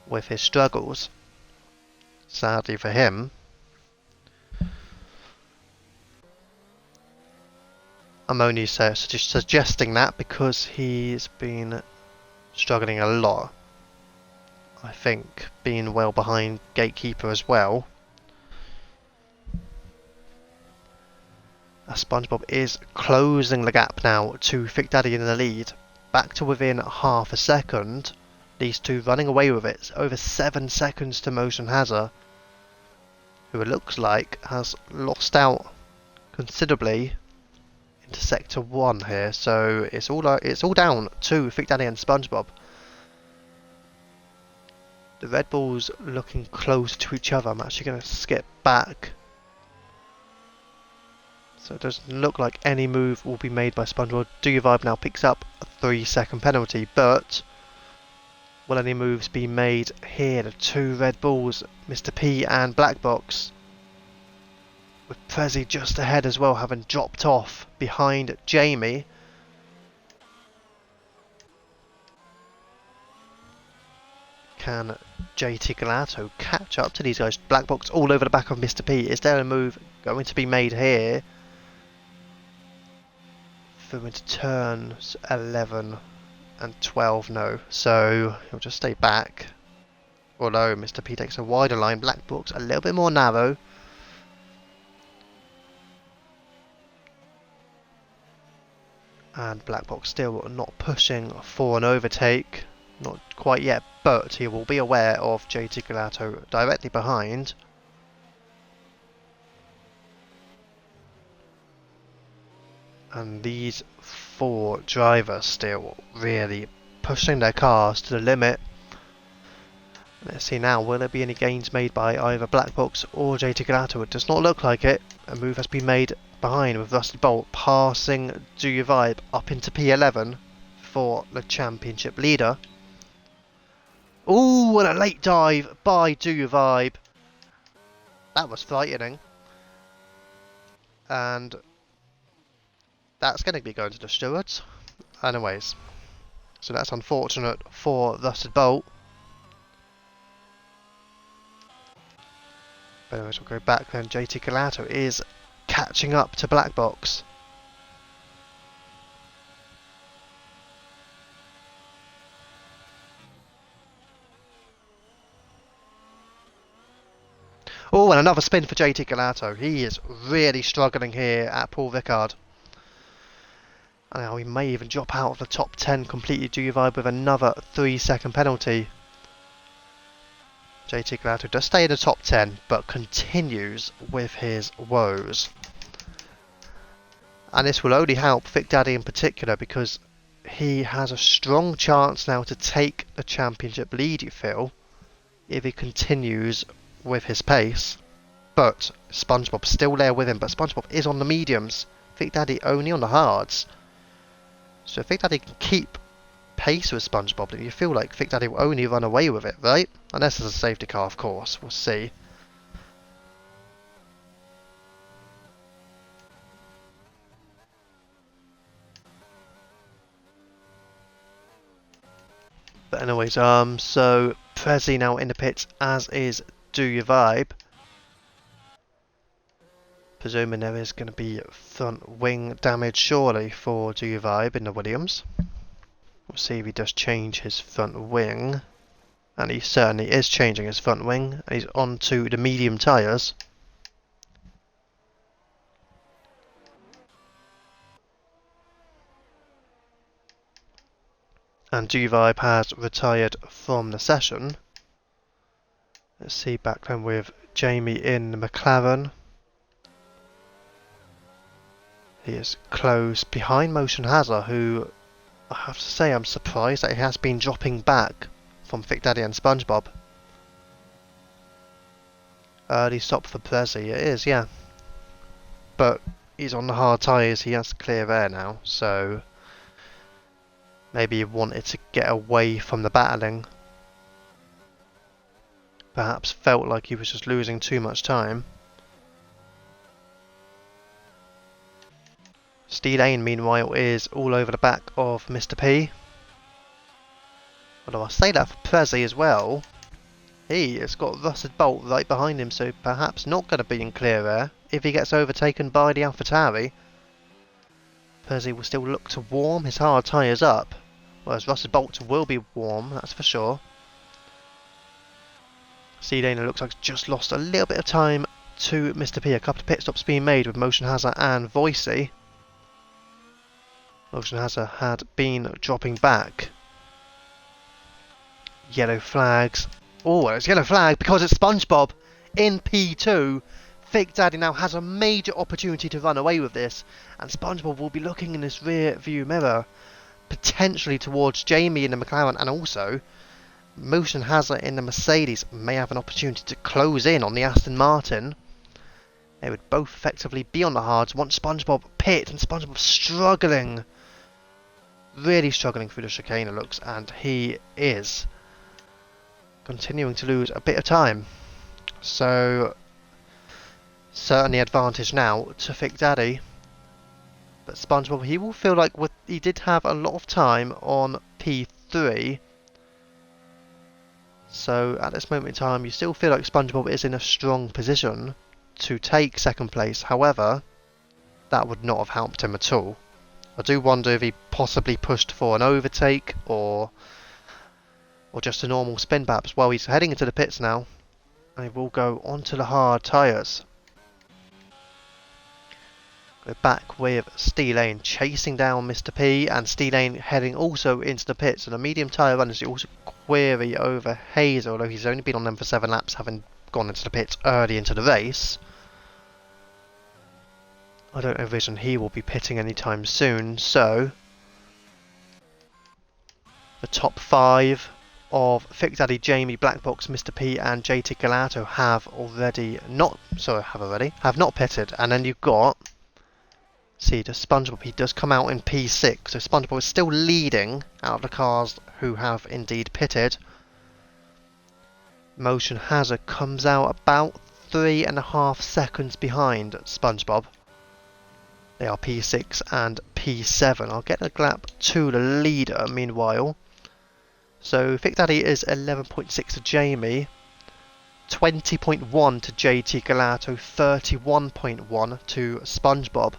with his struggles. Sadly for him. I'm only suggesting that because he's been struggling a lot. I think being well behind Gatekeeper as well. SpongeBob is closing the gap now to Thick Daddy in the lead. Back to within half a second. These two running away with it. Over 7 seconds to Motion Hazard, who it looks like has lost out considerably into Sector 1 here. So it's all down to Thick Daddy and SpongeBob. The Red Bulls looking close to each other. I'm actually going to skip back. So it doesn't look like any move will be made by SpongeBob. Do Your Vibe now picks up a 3-second penalty, but will any moves be made here? The two Red Bulls, Mr. P and Black Box, with Prezi just ahead as well, having dropped off behind Jamie. Can JT Galato catch up to these guys? Black Box all over the back of Mr. P. Is there a move going to be made here? Through into turns 11 and 12, no. So he'll just stay back. Although Mr. P takes a wider line, Black Box a little bit more narrow. And Black Box still not pushing for an overtake. Not quite yet, but he will be aware of JT Galato directly behind. And these four drivers still really pushing their cars to the limit. Let's see now, will there be any gains made by either Black Box or JT Galato? It does not look like it. A move has been made behind with Rusted Bolt passing Do Your Vibe up into P11 for the championship leader. Ooh, and a late dive by Do Your Vibe. That was frightening. And that's going to be going to the stewards. Anyways, so that's unfortunate for Rusted Bolt. But anyways, we'll go back then. JT Galato is catching up to Black Box. Oh, and another spin for JT Galato. He is really struggling here at Paul Ricard. And now he may even drop out of the top 10 completely. Do You Vibe with another 3-second penalty. JT Galato does stay in the top 10, but continues with his woes. And this will only help Thick Daddy in particular, because he has a strong chance now to take the championship lead, you feel, if he continues with his pace. But SpongeBob's still there with him, but SpongeBob is on the mediums, Thick Daddy only on the hards. So if Thick Daddy can keep pace with SpongeBob, then you feel like Thick Daddy will only run away with it, right? Unless there's a safety car, of course. We'll see. But anyways, so Prezi now in the pits, as is Do Your Vibe. Presuming there is going to be front wing damage surely for Do Your Vibe in the Williams. We'll see if he does change his front wing. And he certainly is changing his front wing. And he's on to the medium tyres. And Do Your Vibe has retired from the session. Let's see back then with Jamie in the McLaren. He is close behind Motion Hazard, who I have to say I'm surprised that he has been dropping back from Thick Daddy and SpongeBob. Early stop for Prezi, it is, yeah. But he's on the hard tyres, he has clear air now, so maybe he wanted to get away from the battling. Perhaps felt like he was just losing too much time. Steelane, meanwhile, is all over the back of Mr. P. Although I say that for Prezi as well. He has got Rusted Bolt right behind him, so perhaps not going to be in clear air if he gets overtaken by the AlphaTauri. Prezi will still look to warm his hard tyres up, whereas Rusted Bolt will be warm, that's for sure. Steelane looks like he's just lost a little bit of time to Mr. P. A couple of pit stops being made with Motion Hazard and Voicey. Motion Hazard had been dropping back. Yellow flags. Oh, it's yellow flag because it's SpongeBob in P2. Fig Daddy now has a major opportunity to run away with this, and SpongeBob will be looking in his rear view mirror, potentially towards Jamie in the McLaren, and also Motion Hazard in the Mercedes may have an opportunity to close in on the Aston Martin. They would both effectively be on the hards once SpongeBob pit, and SpongeBob struggling, really struggling through the chicane it looks, and he is continuing to lose a bit of time. So certainly advantage now to Fig Daddy, but SpongeBob, he will feel like he did have a lot of time on P3, so at this moment in time you still feel like SpongeBob is in a strong position to take second place. However, that would not have helped him at all. I do wonder if he possibly pushed for an overtake or just a normal spin perhaps. Well, he's heading into the pits now, and he will go onto the hard tyres. We're back with Steelane chasing down Mr. P, and Steelane heading also into the pits. And the medium tyre runners also query over Hazer, although he's only been on them for 7 laps, having gone into the pits early into the race. I don't envision he will be pitting anytime soon, so the top 5 of Fig Daddy, Jamie, Blackbox, Mr. P and JT Galato have not pitted. And then you've got, see, the SpongeBob, he does come out in P6, so SpongeBob is still leading out of the cars who have indeed pitted. Motion Hazard comes out about 3.5 seconds behind SpongeBob. They are P6 and P7. I'll get a lap to the leader meanwhile. So Fig Daddy is 11.6 to Jamie, 20.1 to JT Galato, 31.1 to SpongeBob.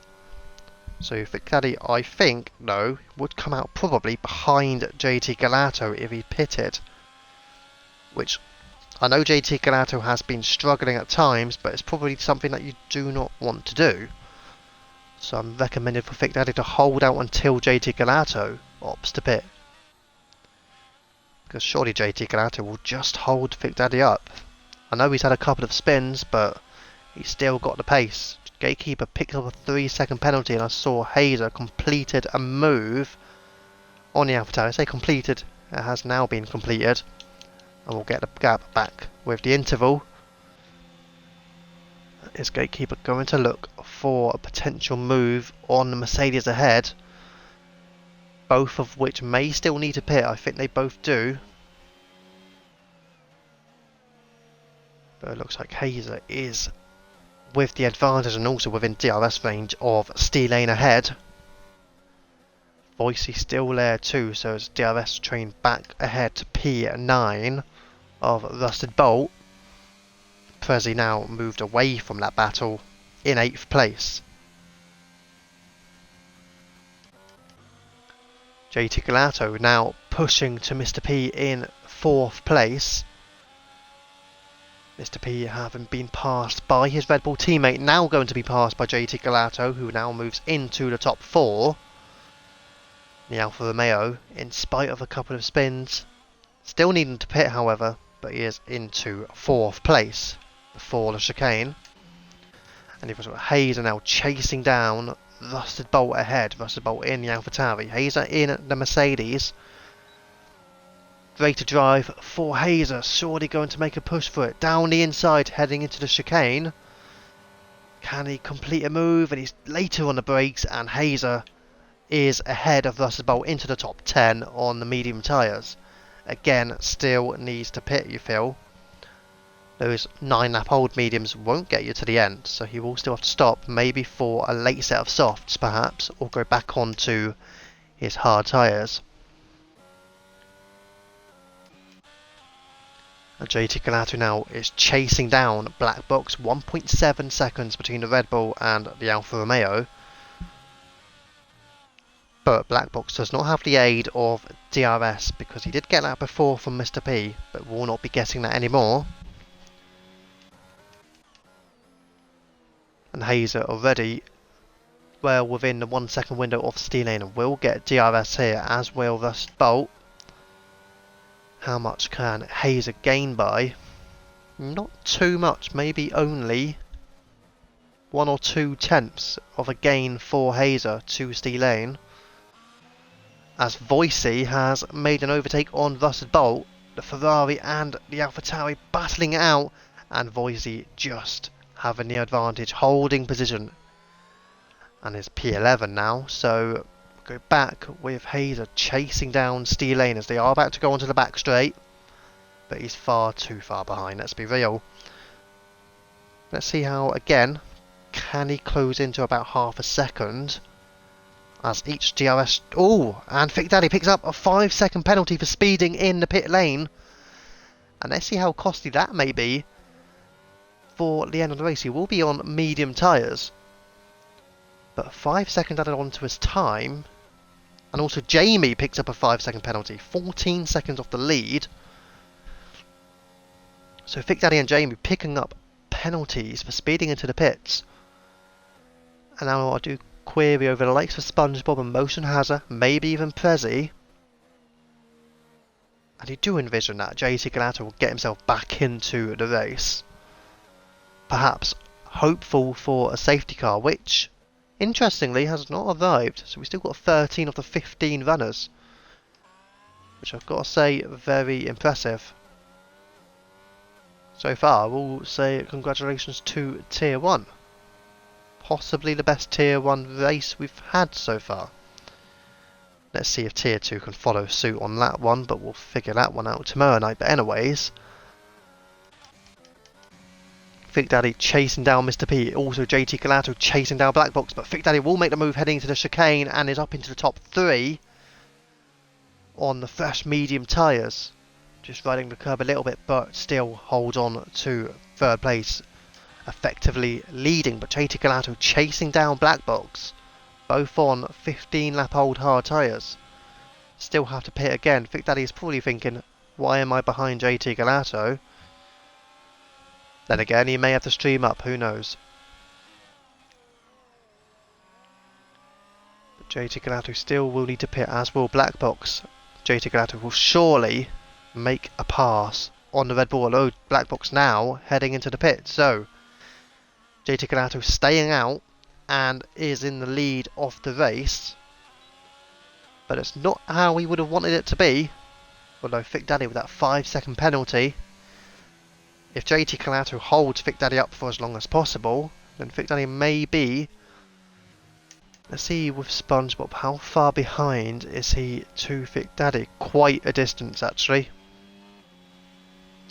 So Fig Daddy, I think, no, would come out probably behind JT Galato if he pitted. Which, I know JT Galato has been struggling at times, but it's probably something that you do not want to do. So I'm recommending for Fig Daddy to hold out until JT Galato opts to pit. Because surely JT Galato will just hold Fig Daddy up. I know he's had a couple of spins, but he's still got the pace. Gatekeeper picked up a 3-second penalty, and I saw Hazer completed a move on the AlphaTauri. I say completed, it has now been completed. And we'll get the gap back with the interval. Is Gatekeeper going to look for a potential move on the Mercedes ahead? Both of which may still need to pit. I think they both do. But it looks like Hazer is with the advantage and also within DRS range of Steelane ahead. Voicey still there too, so it's DRS train back ahead to P9 of Rusted Bolt. Prezi now moved away from that battle in 8th place. JT Galato now pushing to Mr. P in 4th place. Mr. P having been passed by his Red Bull teammate, now going to be passed by JT Galato, who now moves into the top 4. The Alfa Romeo, in spite of a couple of spins, still needing to pit however, but he is into 4th place before the chicane. And you've got Hazer now chasing down Rusted Bolt ahead. Rusted Bolt in the AlphaTauri. Hazer in the Mercedes. Great to drive for Hazer, surely going to make a push for it. Down the inside, heading into the chicane. Can he complete a move? And he's later on the brakes, and Hazer is ahead of Russell Bolt into the top 10 on the medium tyres. Again, still needs to pit, you feel. Those 9-lap old mediums won't get you to the end, so he will still have to stop, maybe for a late set of softs perhaps, or go back onto his hard tyres. And JT Galato now is chasing down Black Box, 1.7 seconds between the Red Bull and the Alfa Romeo. But Black Box does not have the aid of DRS, because he did get that before from Mr. P, but will not be getting that anymore. And Hazer already well within the 1 second window of steel lane and will get DRS here, as will Russell Bolt. How much can Hazer gain by? Not too much, maybe only 1 or 2 tenths of a gain for Hazer to steel lane. As Voicey has made an overtake on Russell Bolt, the Ferrari and the AlphaTauri battling it out, and Voicey just having the advantage, holding position, and is P11 now. So go back with Hazer chasing down steel lane as they are about to go onto the back straight, but he's far too far behind, let's be real. Let's see how, again, can he close into about half a second as each DRS... Oh, and Thick Daddy picks up a 5-second penalty for speeding in the pit lane, and let's see how costly that may be for the end of the race. He will be on medium tyres, but 5 seconds added on to his time. And also Jamie picks up a 5-second penalty, 14 seconds off the lead. So Thick Daddy and Jamie picking up penalties for speeding into the pits. And now I do query over the likes of SpongeBob and Motion Hazard, maybe even Prezi. And you do envision that JT Galato will get himself back into the race, perhaps hopeful for a safety car, which interestingly has not arrived. So we've still got 13 of the 15 runners, which I've got to say, very impressive. So far, we'll say congratulations to Tier 1. Possibly the best Tier 1 race we've had so far. Let's see if Tier 2 can follow suit on that one, but we'll figure that one out tomorrow night. But anyways, Thick Daddy chasing down Mr. P. Also JT Galato chasing down Black Box, but Thick Daddy will make the move heading into the chicane and is up into the top 3 on the fresh medium tyres. Just riding the curb a little bit, but still holds on to 3rd place, effectively leading. But JT Galato chasing down Black Box, both on 15-lap old hard tyres. Still have to pit again. Thick Daddy is probably thinking, why am I behind JT Galato? Then again, he may have to stream up, who knows. But JT Galato still will need to pit, as will Black Box. JT Galato will surely make a pass on the Red Bull, although Black Box now heading into the pit. So JT Galato staying out and is in the lead of the race, but it's not how we would have wanted it to be. Although Thick Daddy with that 5-second penalty, if JT Galato holds Thick Daddy up for as long as possible, then Thick Daddy may be... Let's see with SpongeBob, how far behind is he to Thick Daddy? Quite a distance actually.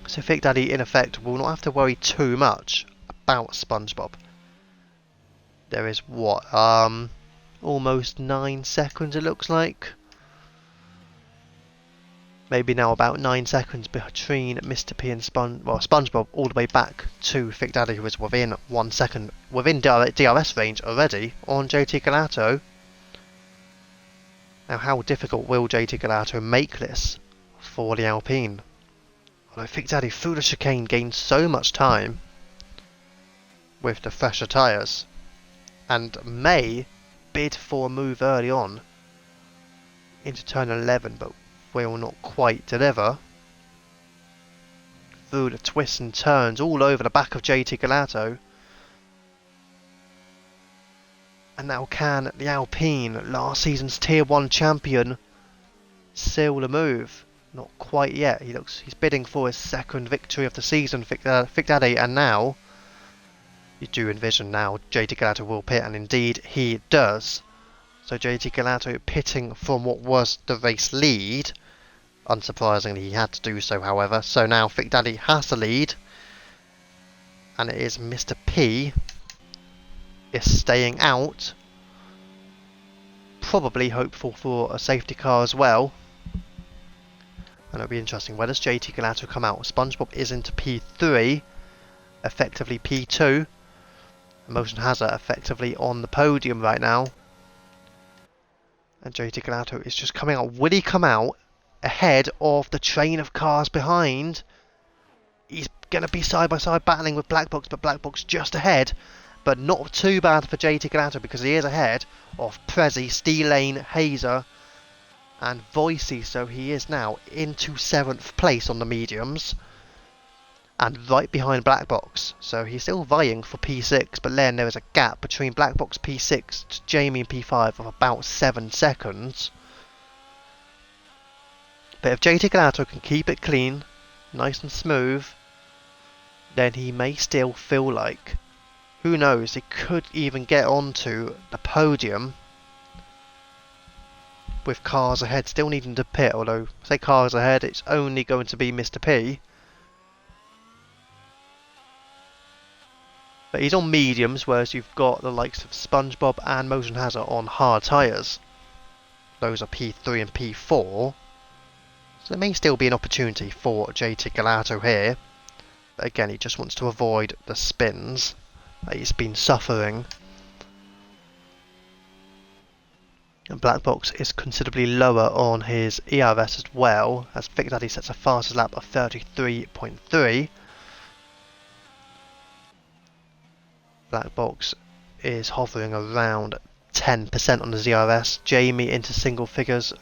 So Thick Daddy in effect will not have to worry too much about SpongeBob. There is what, almost 9 seconds it looks like. Maybe now about 9 seconds between Mr. P and SpongeBob, all the way back to Thick Daddy, who is within 1 second, within DRS range already on JT Galato. Now how difficult will JT Galato make this for the Alpine? Although Thick Daddy through the chicane gained so much time with the fresher tyres, and may bid for a move early on into turn 11, but will not quite deliver. Through the twists and turns all over the back of JT Galato. And now can the Alpine, last season's Tier 1 champion, seal the move? Not quite yet. He's bidding for his second victory of the season, Vic Daddy, and now you do envision now JT Gelato will pit, and indeed he does. So JT Gelato pitting from what was the race lead. Unsurprisingly, he had to do so, however. So now Vic Daddy has the lead, and it is Mr. P is staying out. Probably hopeful for a safety car as well. And it'll be interesting. Where does JT Gelato come out? SpongeBob is into P3, effectively P2. Motion Hazard effectively on the podium right now. And JT Gelato is just coming out. Will he come out ahead of the train of cars behind? He's going to be side by side battling with Black Box, but Black Box just ahead. But not too bad for JT Gelato because he is ahead of Prezi, Steelane, Hazer and Voicey, so he is now into 7th place on the mediums and right behind Black Box, so he's still vying for P6, but then there is a gap between Black Box P6 to Jamie and P5 of about 7 seconds. But if JT Gelato can keep it clean, nice and smooth, then he may still feel like, who knows, he could even get onto the podium with cars ahead still needing to pit, although say cars ahead, it's only going to be Mr. P. But he's on mediums, whereas you've got the likes of SpongeBob and Motion Hazard on hard tyres. Those are P3 and P4. So there may still be an opportunity for JT Gelato here. But again, he just wants to avoid the spins that he's been suffering. And Black Box is considerably lower on his ERS as well, as Vic Daddy sets a fastest lap of 33.3. Black Box is hovering around 10% on the ZRS. Jamie into single figures.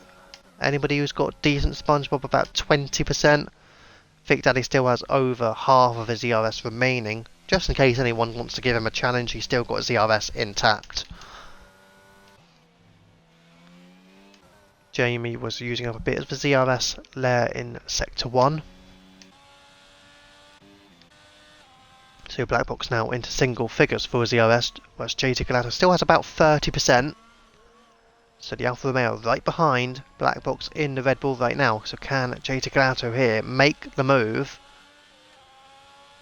Anybody who's got decent SpongeBob about 20%. Vic Daddy still has over half of his ERS remaining. Just in case anyone wants to give him a challenge, he's still got his ERS intact. Jamie was using up a bit of the ZRS there in Sector 1. So Black Box now into single figures for his ZRS, whereas JT Gelato still has about 30%. So the Alfa Romeo right behind Black Box in the Red Bull right now. So can JT Gelato here make the move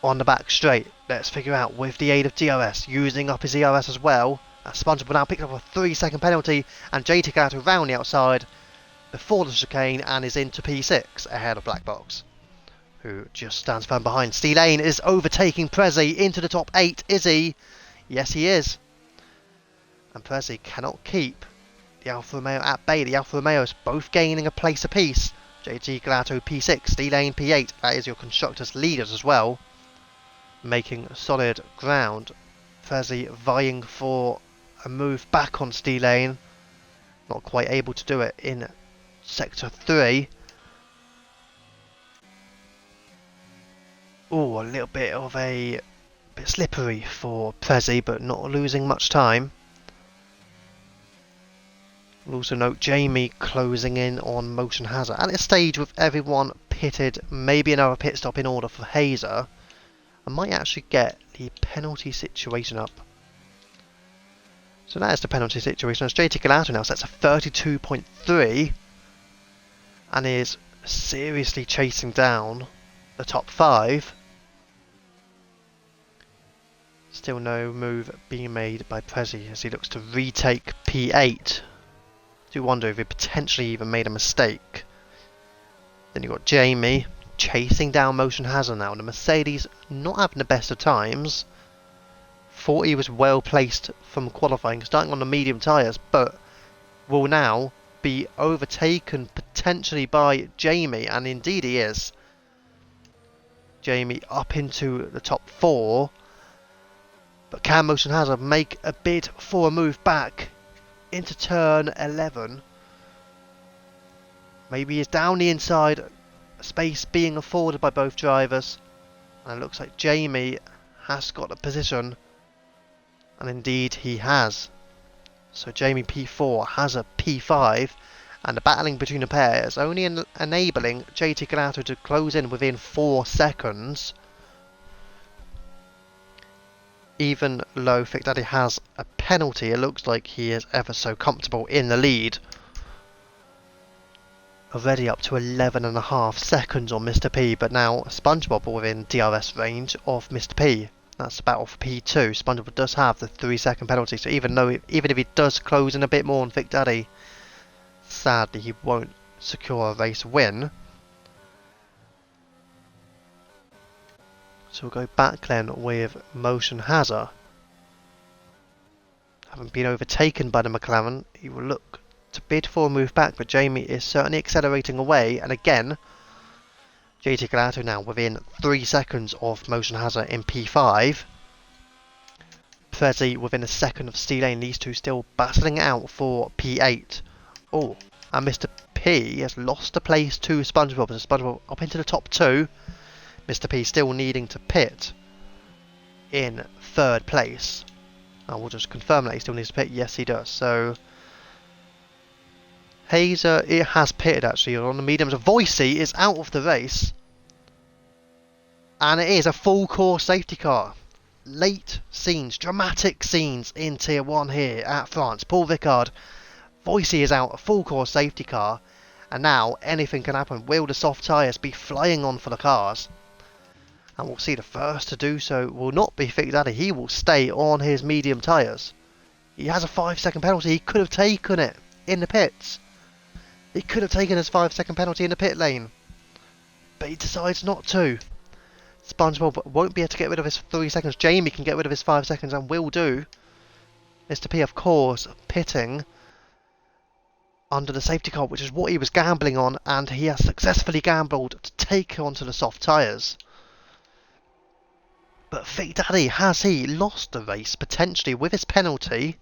on the back straight? Let's figure out with the aid of DRS, using up his ERS as well. SpongeBob now picked up a 3-second penalty, and JT Gelato round the outside before the chicane and is into P6 ahead of Black Box, who just stands firm behind. Steelane is overtaking Prezi into the top 8. Is he? Yes, he is. And Prezi cannot keep the Alfa Romeo at bay. The Alfa Romeos both gaining a place apiece. JT Gelato P6, Steelane P8. That is your constructors' leaders as well, making solid ground. Prezi vying for a move back on Steelane, not quite able to do it in Sector 3. Oh, a little bit of a bit slippery for Prezi, but not losing much time. We'll also note Jamie closing in on Motion Hazard at this stage with everyone pitted. Maybe another pit stop in order for Hazer. I might actually get the penalty situation up. So that is the penalty situation as JT Gelato now sets a 32.3 and is seriously chasing down the top 5. Still no move being made by Prezi as he looks to retake P8. Do wonder if he potentially even made a mistake. Then you've got Jamie chasing down Motion Hazard now. The Mercedes not having the best of times. Thought he was well placed from qualifying, starting on the medium tyres, but will now be overtaken potentially by Jamie, and indeed he is. Jamie up into the top 4, but can Motion Hazard make a bid for a move back into turn 11? Maybe he's down the inside, space being afforded by both drivers, and it looks like Jamie has got a position, and indeed he has. So Jamie P4 has a P5, And the battling between the pairs only enabling JT Galato to close in within 4 seconds. Even though Thick Daddy has a penalty, it looks like he is ever so comfortable in the lead. Already up to 11.5 seconds on Mr. P, but now SpongeBob within DRS range of Mr. P. That's the battle for P2. SpongeBob does have the 3-second penalty, so even if he does close in a bit more on Thick Daddy, sadly he won't secure a race win. So we'll go back then with Motion Hazard. Having been overtaken by the McLaren, he will look to bid for a move back, but Jamie is certainly accelerating away, and again JT Galato now within 3 seconds of Motion Hazard in P5. Prezi within a second of Steel Lane, these two still battling it out for P8. Oh, and Mr. P has lost a place to SpongeBob, and SpongeBob up into the top 2. Mr. P still needing to pit in 3rd place. I will just confirm that he still needs to pit. Yes, he does. So Hazer, it has pitted actually on the mediums. Voicey is out of the race, and it is a full course safety car. Late scenes, dramatic scenes in Tier 1 here at France. Paul Ricard, Voicey is out, a full course safety car, and now anything can happen. Will the soft tyres be flying on for the cars? And we'll see the first to do so will not be Thick Daddy. He will stay on his medium tyres. He has a 5-second penalty. He could have taken it in the pits. He could have taken his 5-second penalty in the pit lane, but he decides not to. SpongeBob won't be able to get rid of his 3 seconds. Jamie can get rid of his 5 seconds and will do. Mr. P, of course, pitting under the safety car, which is what he was gambling on, and he has successfully gambled to take onto the soft tyres. But Thick Daddy, has he lost the race potentially with his penalty?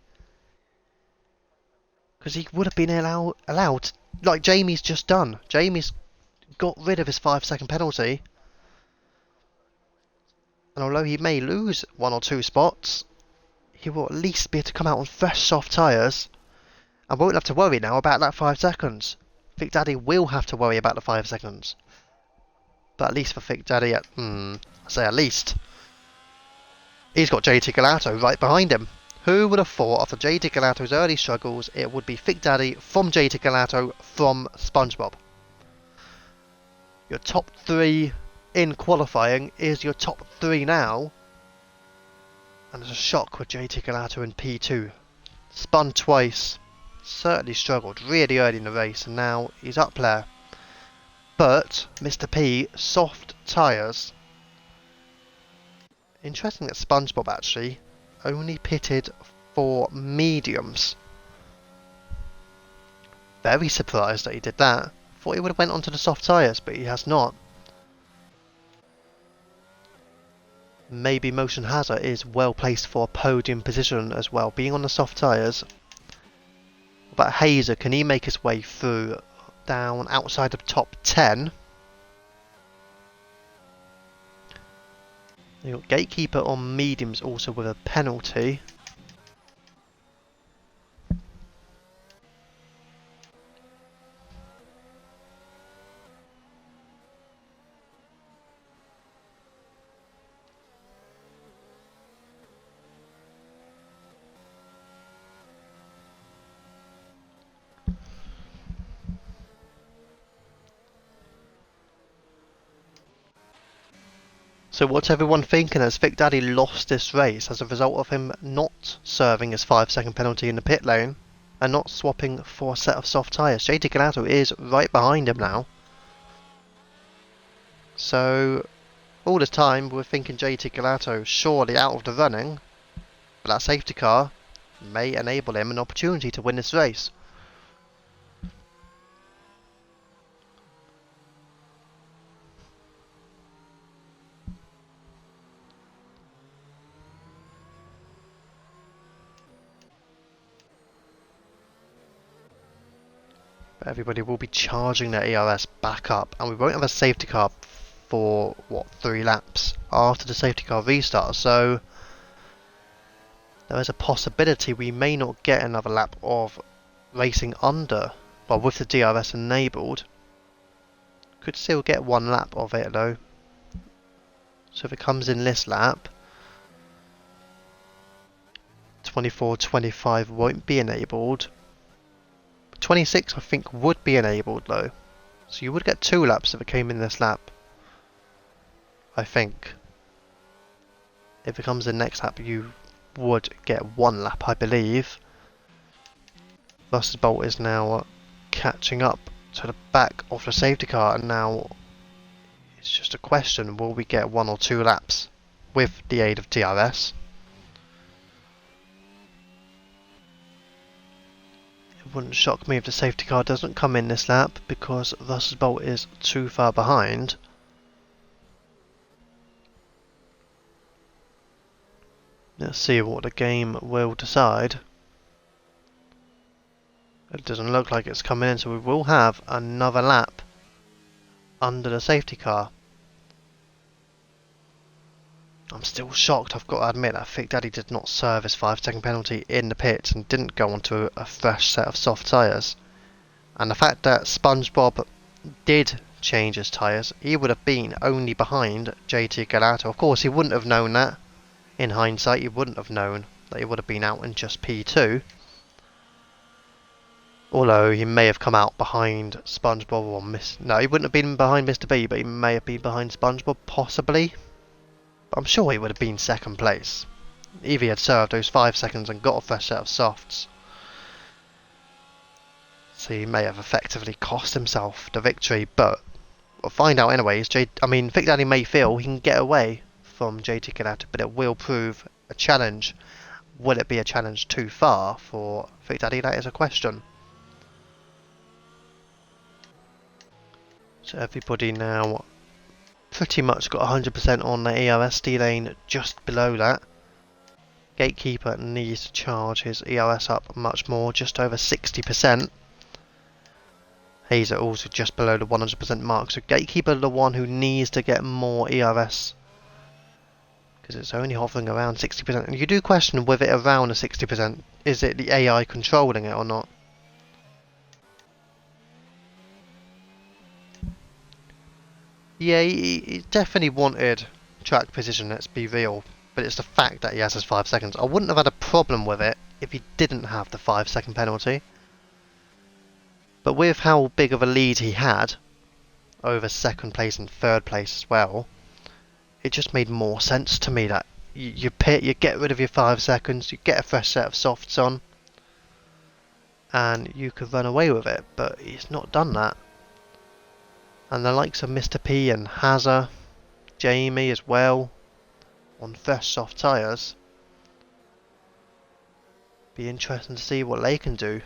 Because he would have been allowed, like Jamie's just done. Jamie's got rid of his 5-second penalty. And although he may lose 1 or 2 spots, he will at least be able to come out on fresh soft tyres and won't have to worry now about that 5 seconds. Thick Daddy will have to worry about the 5 seconds. But at least for Thick Daddy, I say at least, he's got JT Galato right behind him. Who would have thought after JT Galato's early struggles it would be Thick Daddy from JT Galato from SpongeBob? Your top 3 in qualifying is your top 3 now. And there's a shock with JT Galato in P2. Spun twice. Certainly struggled really early in the race, and now he's up there. But Mr. P, soft tyres. Interesting that SpongeBob actually only pitted for mediums. Very surprised that he did that. Thought he would have went onto the soft tyres, but he has not. Maybe Motion Hazard is well placed for a podium position as well, being on the soft tyres. But Hazer, can he make his way through down outside of top 10? You've got Gatekeeper on mediums also with a penalty. So what's everyone thinking? Has Thick Daddy lost this race as a result of him not serving his 5-second penalty in the pit lane and not swapping for a set of soft tyres? JT Galato is right behind him now. So all this time we're thinking JT Galato surely out of the running, but that safety car may enable him an opportunity to win this race. Everybody will be charging their ERS back up, and we won't have a safety car for, what, 3 laps after the safety car restart, so there is a possibility we may not get another lap of racing under well, with the DRS enabled, could still get 1 lap of it though. So if it comes in this lap, 24-25 won't be enabled. 26 I think would be enabled though. So you would get 2 laps if it came in this lap. I think. If it comes in next lap you would get 1 lap, I believe. Russell Bolt is now catching up to the back of the safety car, and now it's just a question, will we get 1 or 2 laps with the aid of DRS? It wouldn't shock me if the safety car doesn't come in this lap because Russell Bolt is too far behind. Let's see what the game will decide. It doesn't look like it's coming in, so we will have another lap under the safety car. I'm still shocked, I've got to admit, that Thick Daddy did not serve his 5-second penalty in the pits and didn't go onto a fresh set of soft tyres. And the fact that SpongeBob did change his tyres, he would have been only behind JT Galato. Of course, he wouldn't have known that. In hindsight, he wouldn't have known that he would have been out in just P2. Although he may have come out behind SpongeBob or no, he wouldn't have been behind Mr. B, but he may have been behind SpongeBob, possibly. But I'm sure he would have been second place if he had served those 5 seconds and got a fresh set of softs. So he may have effectively cost himself the victory, but we'll find out anyways. Thick Daddy may feel he can get away from JT Galato, but it will prove a challenge. Will it be a challenge too far for Thick Daddy? That is a question. So everybody now pretty much got 100% on the ERSD lane, just below that. Gatekeeper needs to charge his ERS up much more, just over 60%. Hazer also just below the 100% mark, so Gatekeeper the one who needs to get more ERS, because it's only hovering around 60%. And you do question with it around the 60%, is it the AI controlling it or not? Yeah, he definitely wanted track position, let's be real. But it's the fact that he has his 5 seconds. I wouldn't have had a problem with it if he didn't have the 5-second penalty. But with how big of a lead he had over 2nd place and 3rd place as well, it just made more sense to me that you get rid of your 5 seconds, you get a fresh set of softs on, and you could run away with it. But he's not done that. And the likes of Mr. P and Hazza, Jamie as well, on fresh soft tyres. Be interesting to see what they can do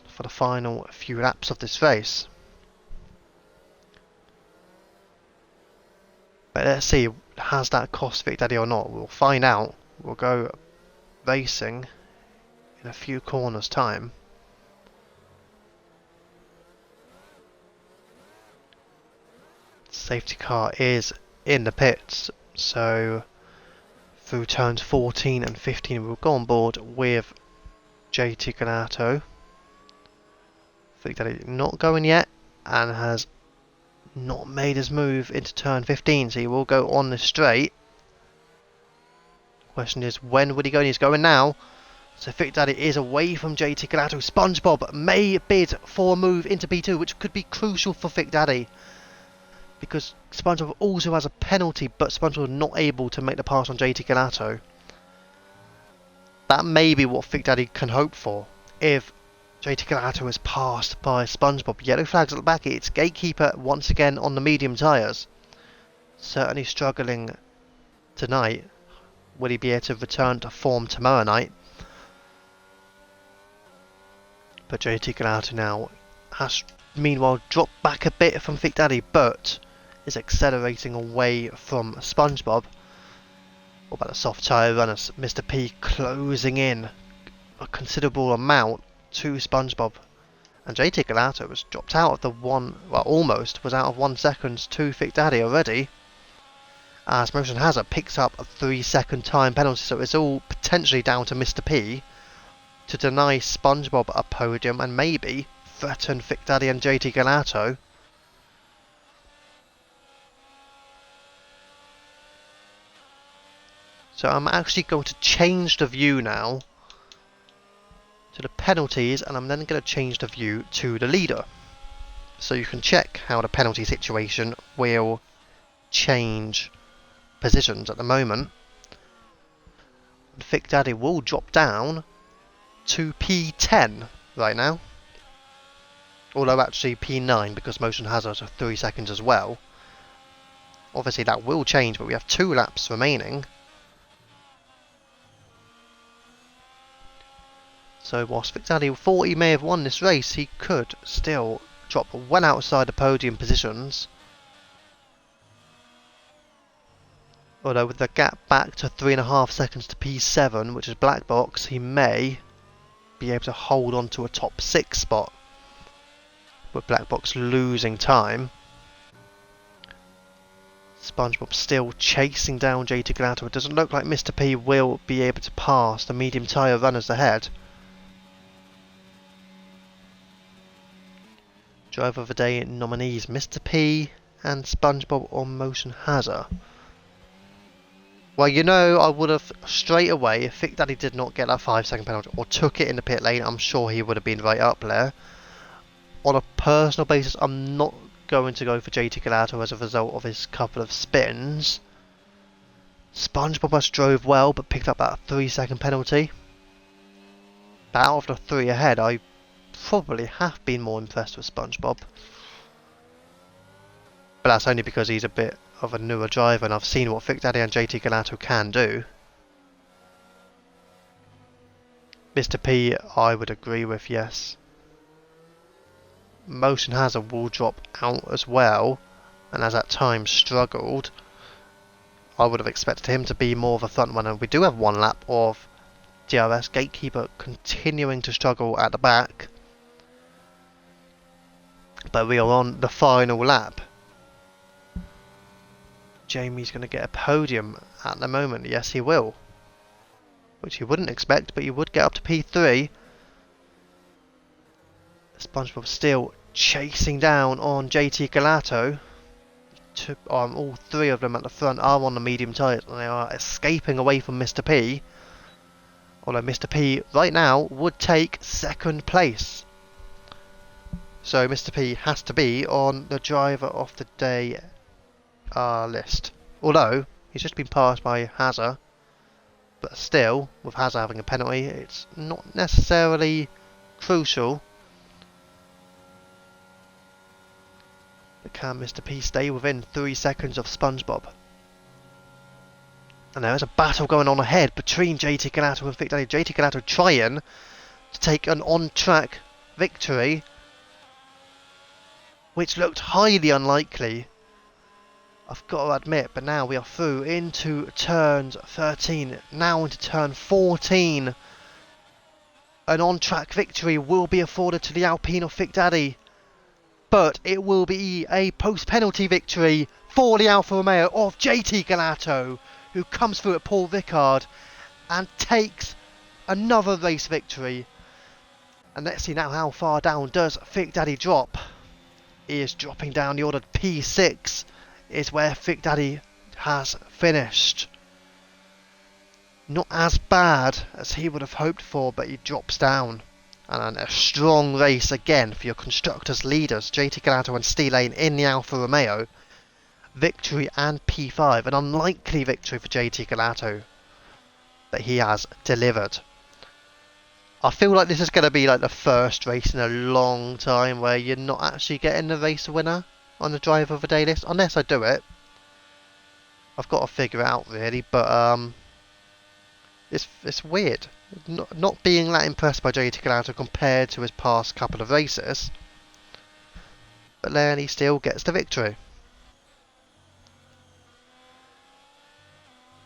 for the final few laps of this race. But let's see, has that cost Thick Daddy or not? We'll find out. We'll go racing in a few corners' time. Safety car is in the pits, so through turns 14 and 15 we'll go on board with JT Galato. Thick Daddy not going yet and has not made his move into turn 15, so he will go on the straight. Question is, when would he go? And he's going now. So Thick Daddy is away from JT Galato. SpongeBob may bid for a move into P2, which could be crucial for Thick Daddy, because SpongeBob also has a penalty, but SpongeBob not able to make the pass on JT Galato. That may be what Thick Daddy can hope for. If JT Galato is passed by SpongeBob, yellow flags at the back, it's Gatekeeper once again on the medium tyres. Certainly struggling tonight. Will he be able to return to form tomorrow night? But JT Galato now has meanwhile dropped back a bit from Thick Daddy, but is accelerating away from SpongeBob. What about the soft tyre runners? Mr. P closing in a considerable amount to SpongeBob. And JT Galato was dropped out of the almost was out of 1 second to Thick Daddy already. As Motion Hazard picks up a 3-second time penalty, so it's all potentially down to Mr. P to deny SpongeBob a podium and maybe threaten Thick Daddy and JT Galato. So I'm actually going to change the view now to the penalties, and I'm then going to change the view to the leader. So you can check how the penalty situation will change positions at the moment. Thick Daddy will drop down to P10 right now. Although actually P9 because motion hazards are 3 seconds as well. Obviously that will change, but we have 2 laps remaining. So whilst Thick Daddy thought he may have won this race, he could still drop well outside the podium positions. Although with the gap back to 3.5 seconds to P7, which is black box, he may be able to hold on to a top 6 spot. With black box losing time. SpongeBob still chasing down JT Galato. It doesn't look like Mr. P will be able to pass the medium tyre runners ahead. Driver of the Day nominees Mr. P and SpongeBob on motion hazard. Well, you know, I would have straight away, if Thick Daddy did not get that 5-second penalty or took it in the pit lane, I'm sure he would have been right up there. On a personal basis, I'm not going to go for JT Galato as a result of his couple of spins. SpongeBob has drove well, but picked up that 3-second penalty. But out of the 3 ahead, I probably have been more impressed with SpongeBob. But that's only because he's a bit of a newer driver and I've seen what Thick Daddy and JT Galato can do. Mr. P, I would agree with, yes. Motion hazard will drop out as well, and as at times struggled, I would have expected him to be more of a front runner. We do have 1 lap of DRS. Gatekeeper continuing to struggle at the back. But we are on the final lap. Jamie's going to get a podium at the moment. Yes, he will. Which you wouldn't expect, but you would get up to P3. SpongeBob still chasing down on JT Galato. All 3 of them at the front are on the medium tyres and they are escaping away from Mr. P. Although Mr. P right now would take 2nd place. So Mr. P has to be on the driver of the day list. Although he's just been passed by Hazard. But still, with Hazard having a penalty, it's not necessarily crucial. But can Mr. P stay within 3 seconds of SpongeBob? And there is a battle going on ahead between JT Galato and Thick Daddy. JT Galato trying to take an on-track victory, which looked highly unlikely, I've got to admit. But now we are through into turns 13, now into turn 14. An on-track victory will be afforded to the Alpine of Thick Daddy, but it will be a post-penalty victory for the Alfa Romeo of JT Galato, who comes through at Paul Ricard and takes another race victory. And let's see now how far down does Thick Daddy drop. He is dropping down the order. P6 is where Thick Daddy has finished. Not as bad as he would have hoped for, but he drops down. And a strong race again for your constructors leaders, JT Galato and Steel Lane in the Alfa Romeo. Victory and P5, an unlikely victory for JT Galato, but he has delivered. I feel like this is going to be like the first race in a long time where you're not actually getting the race winner on the driver of the day list, unless I do it. I've got to figure it out really, but it's weird not being that impressed by JT Galato compared to his past couple of races, but then he still gets the victory.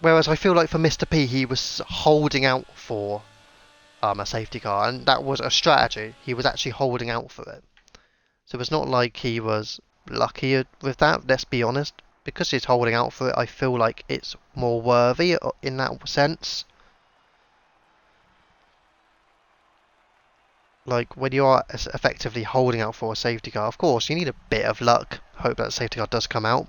Whereas I feel like for Mr. P, he was holding out for a safety car, and that was a strategy. He was actually holding out for it. So it's not like he was lucky with that, let's be honest. Because he's holding out for it, I feel like it's more worthy in that sense. Like when you are effectively holding out for a safety car, of course you need a bit of luck, hope that safety car does come out.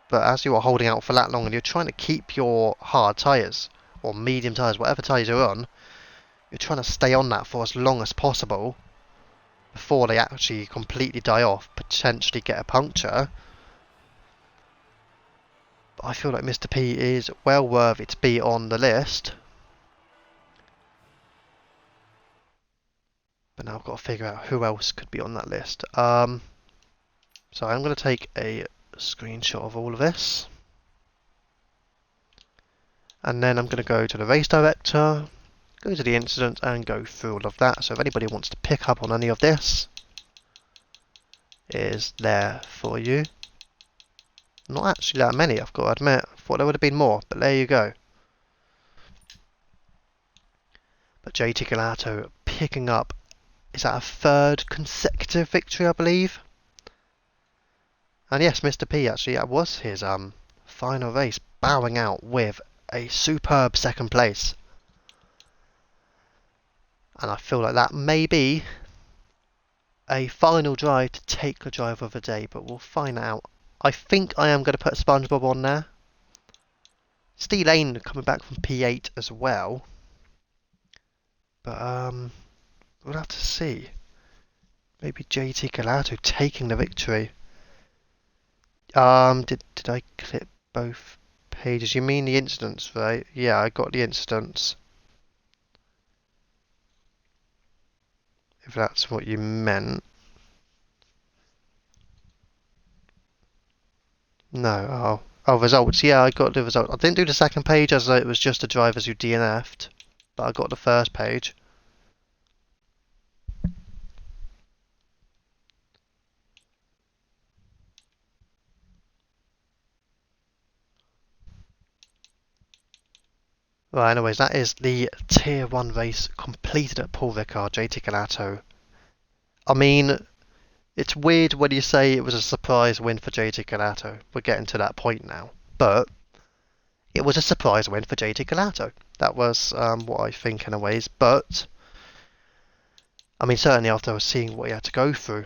But as you are holding out for that long and you're trying to keep your hard tyres or medium tyres, whatever tyres you're on, you're trying to stay on that for as long as possible before they actually completely die off, potentially get a puncture. But I feel like Mr. P is well worthy to be on the list. But now I've got to figure out who else could be on that list. So I'm going to take a screenshot of all of this. And then I'm going to go to the race director, go to the incident and go through all of that. So if anybody wants to pick up on any of this, it is there for you. Not actually that many, I've got to admit. I thought there would have been more, but there you go. But JT Galato picking up, is that a third consecutive victory, I believe? And yes, Mr. P actually, that was his final race, bowing out with a superb second place. And I feel like that may be a final drive to take the driver of the day, but we'll find out. I think I am going to put SpongeBob on there. Steve Lane coming back from P8 as well. But we'll have to see. Maybe JT Galato taking the victory. Did I clip both pages? You mean the incidents, right? Yeah, I got the incidents. If that's what you meant. No, oh, results. Yeah, I got the result. I didn't do the second page as it was just the drivers who DNF'd, but I got the first page. Right, anyways, that is the Tier 1 race completed at Paul Ricard, JT Galato. I mean, it's weird when you say it was a surprise win for JT Galato. We're getting to that point now. But it was a surprise win for JT Galato. That was what I think in a ways. But, I mean, certainly after seeing what he had to go through.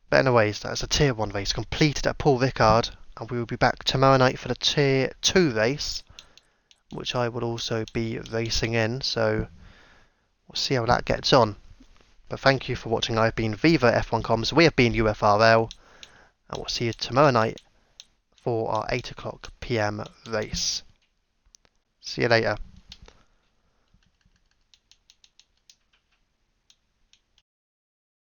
But anyways, that's a Tier 1 race completed at Paul Ricard. And we will be back tomorrow night for the Tier 2 race, which I will also be racing in. So, we'll see how that gets on. But thank you for watching. I've been Viva F1 Comms. We have been UFRL. And we'll see you tomorrow night for our 8 o'clock PM race. See you later.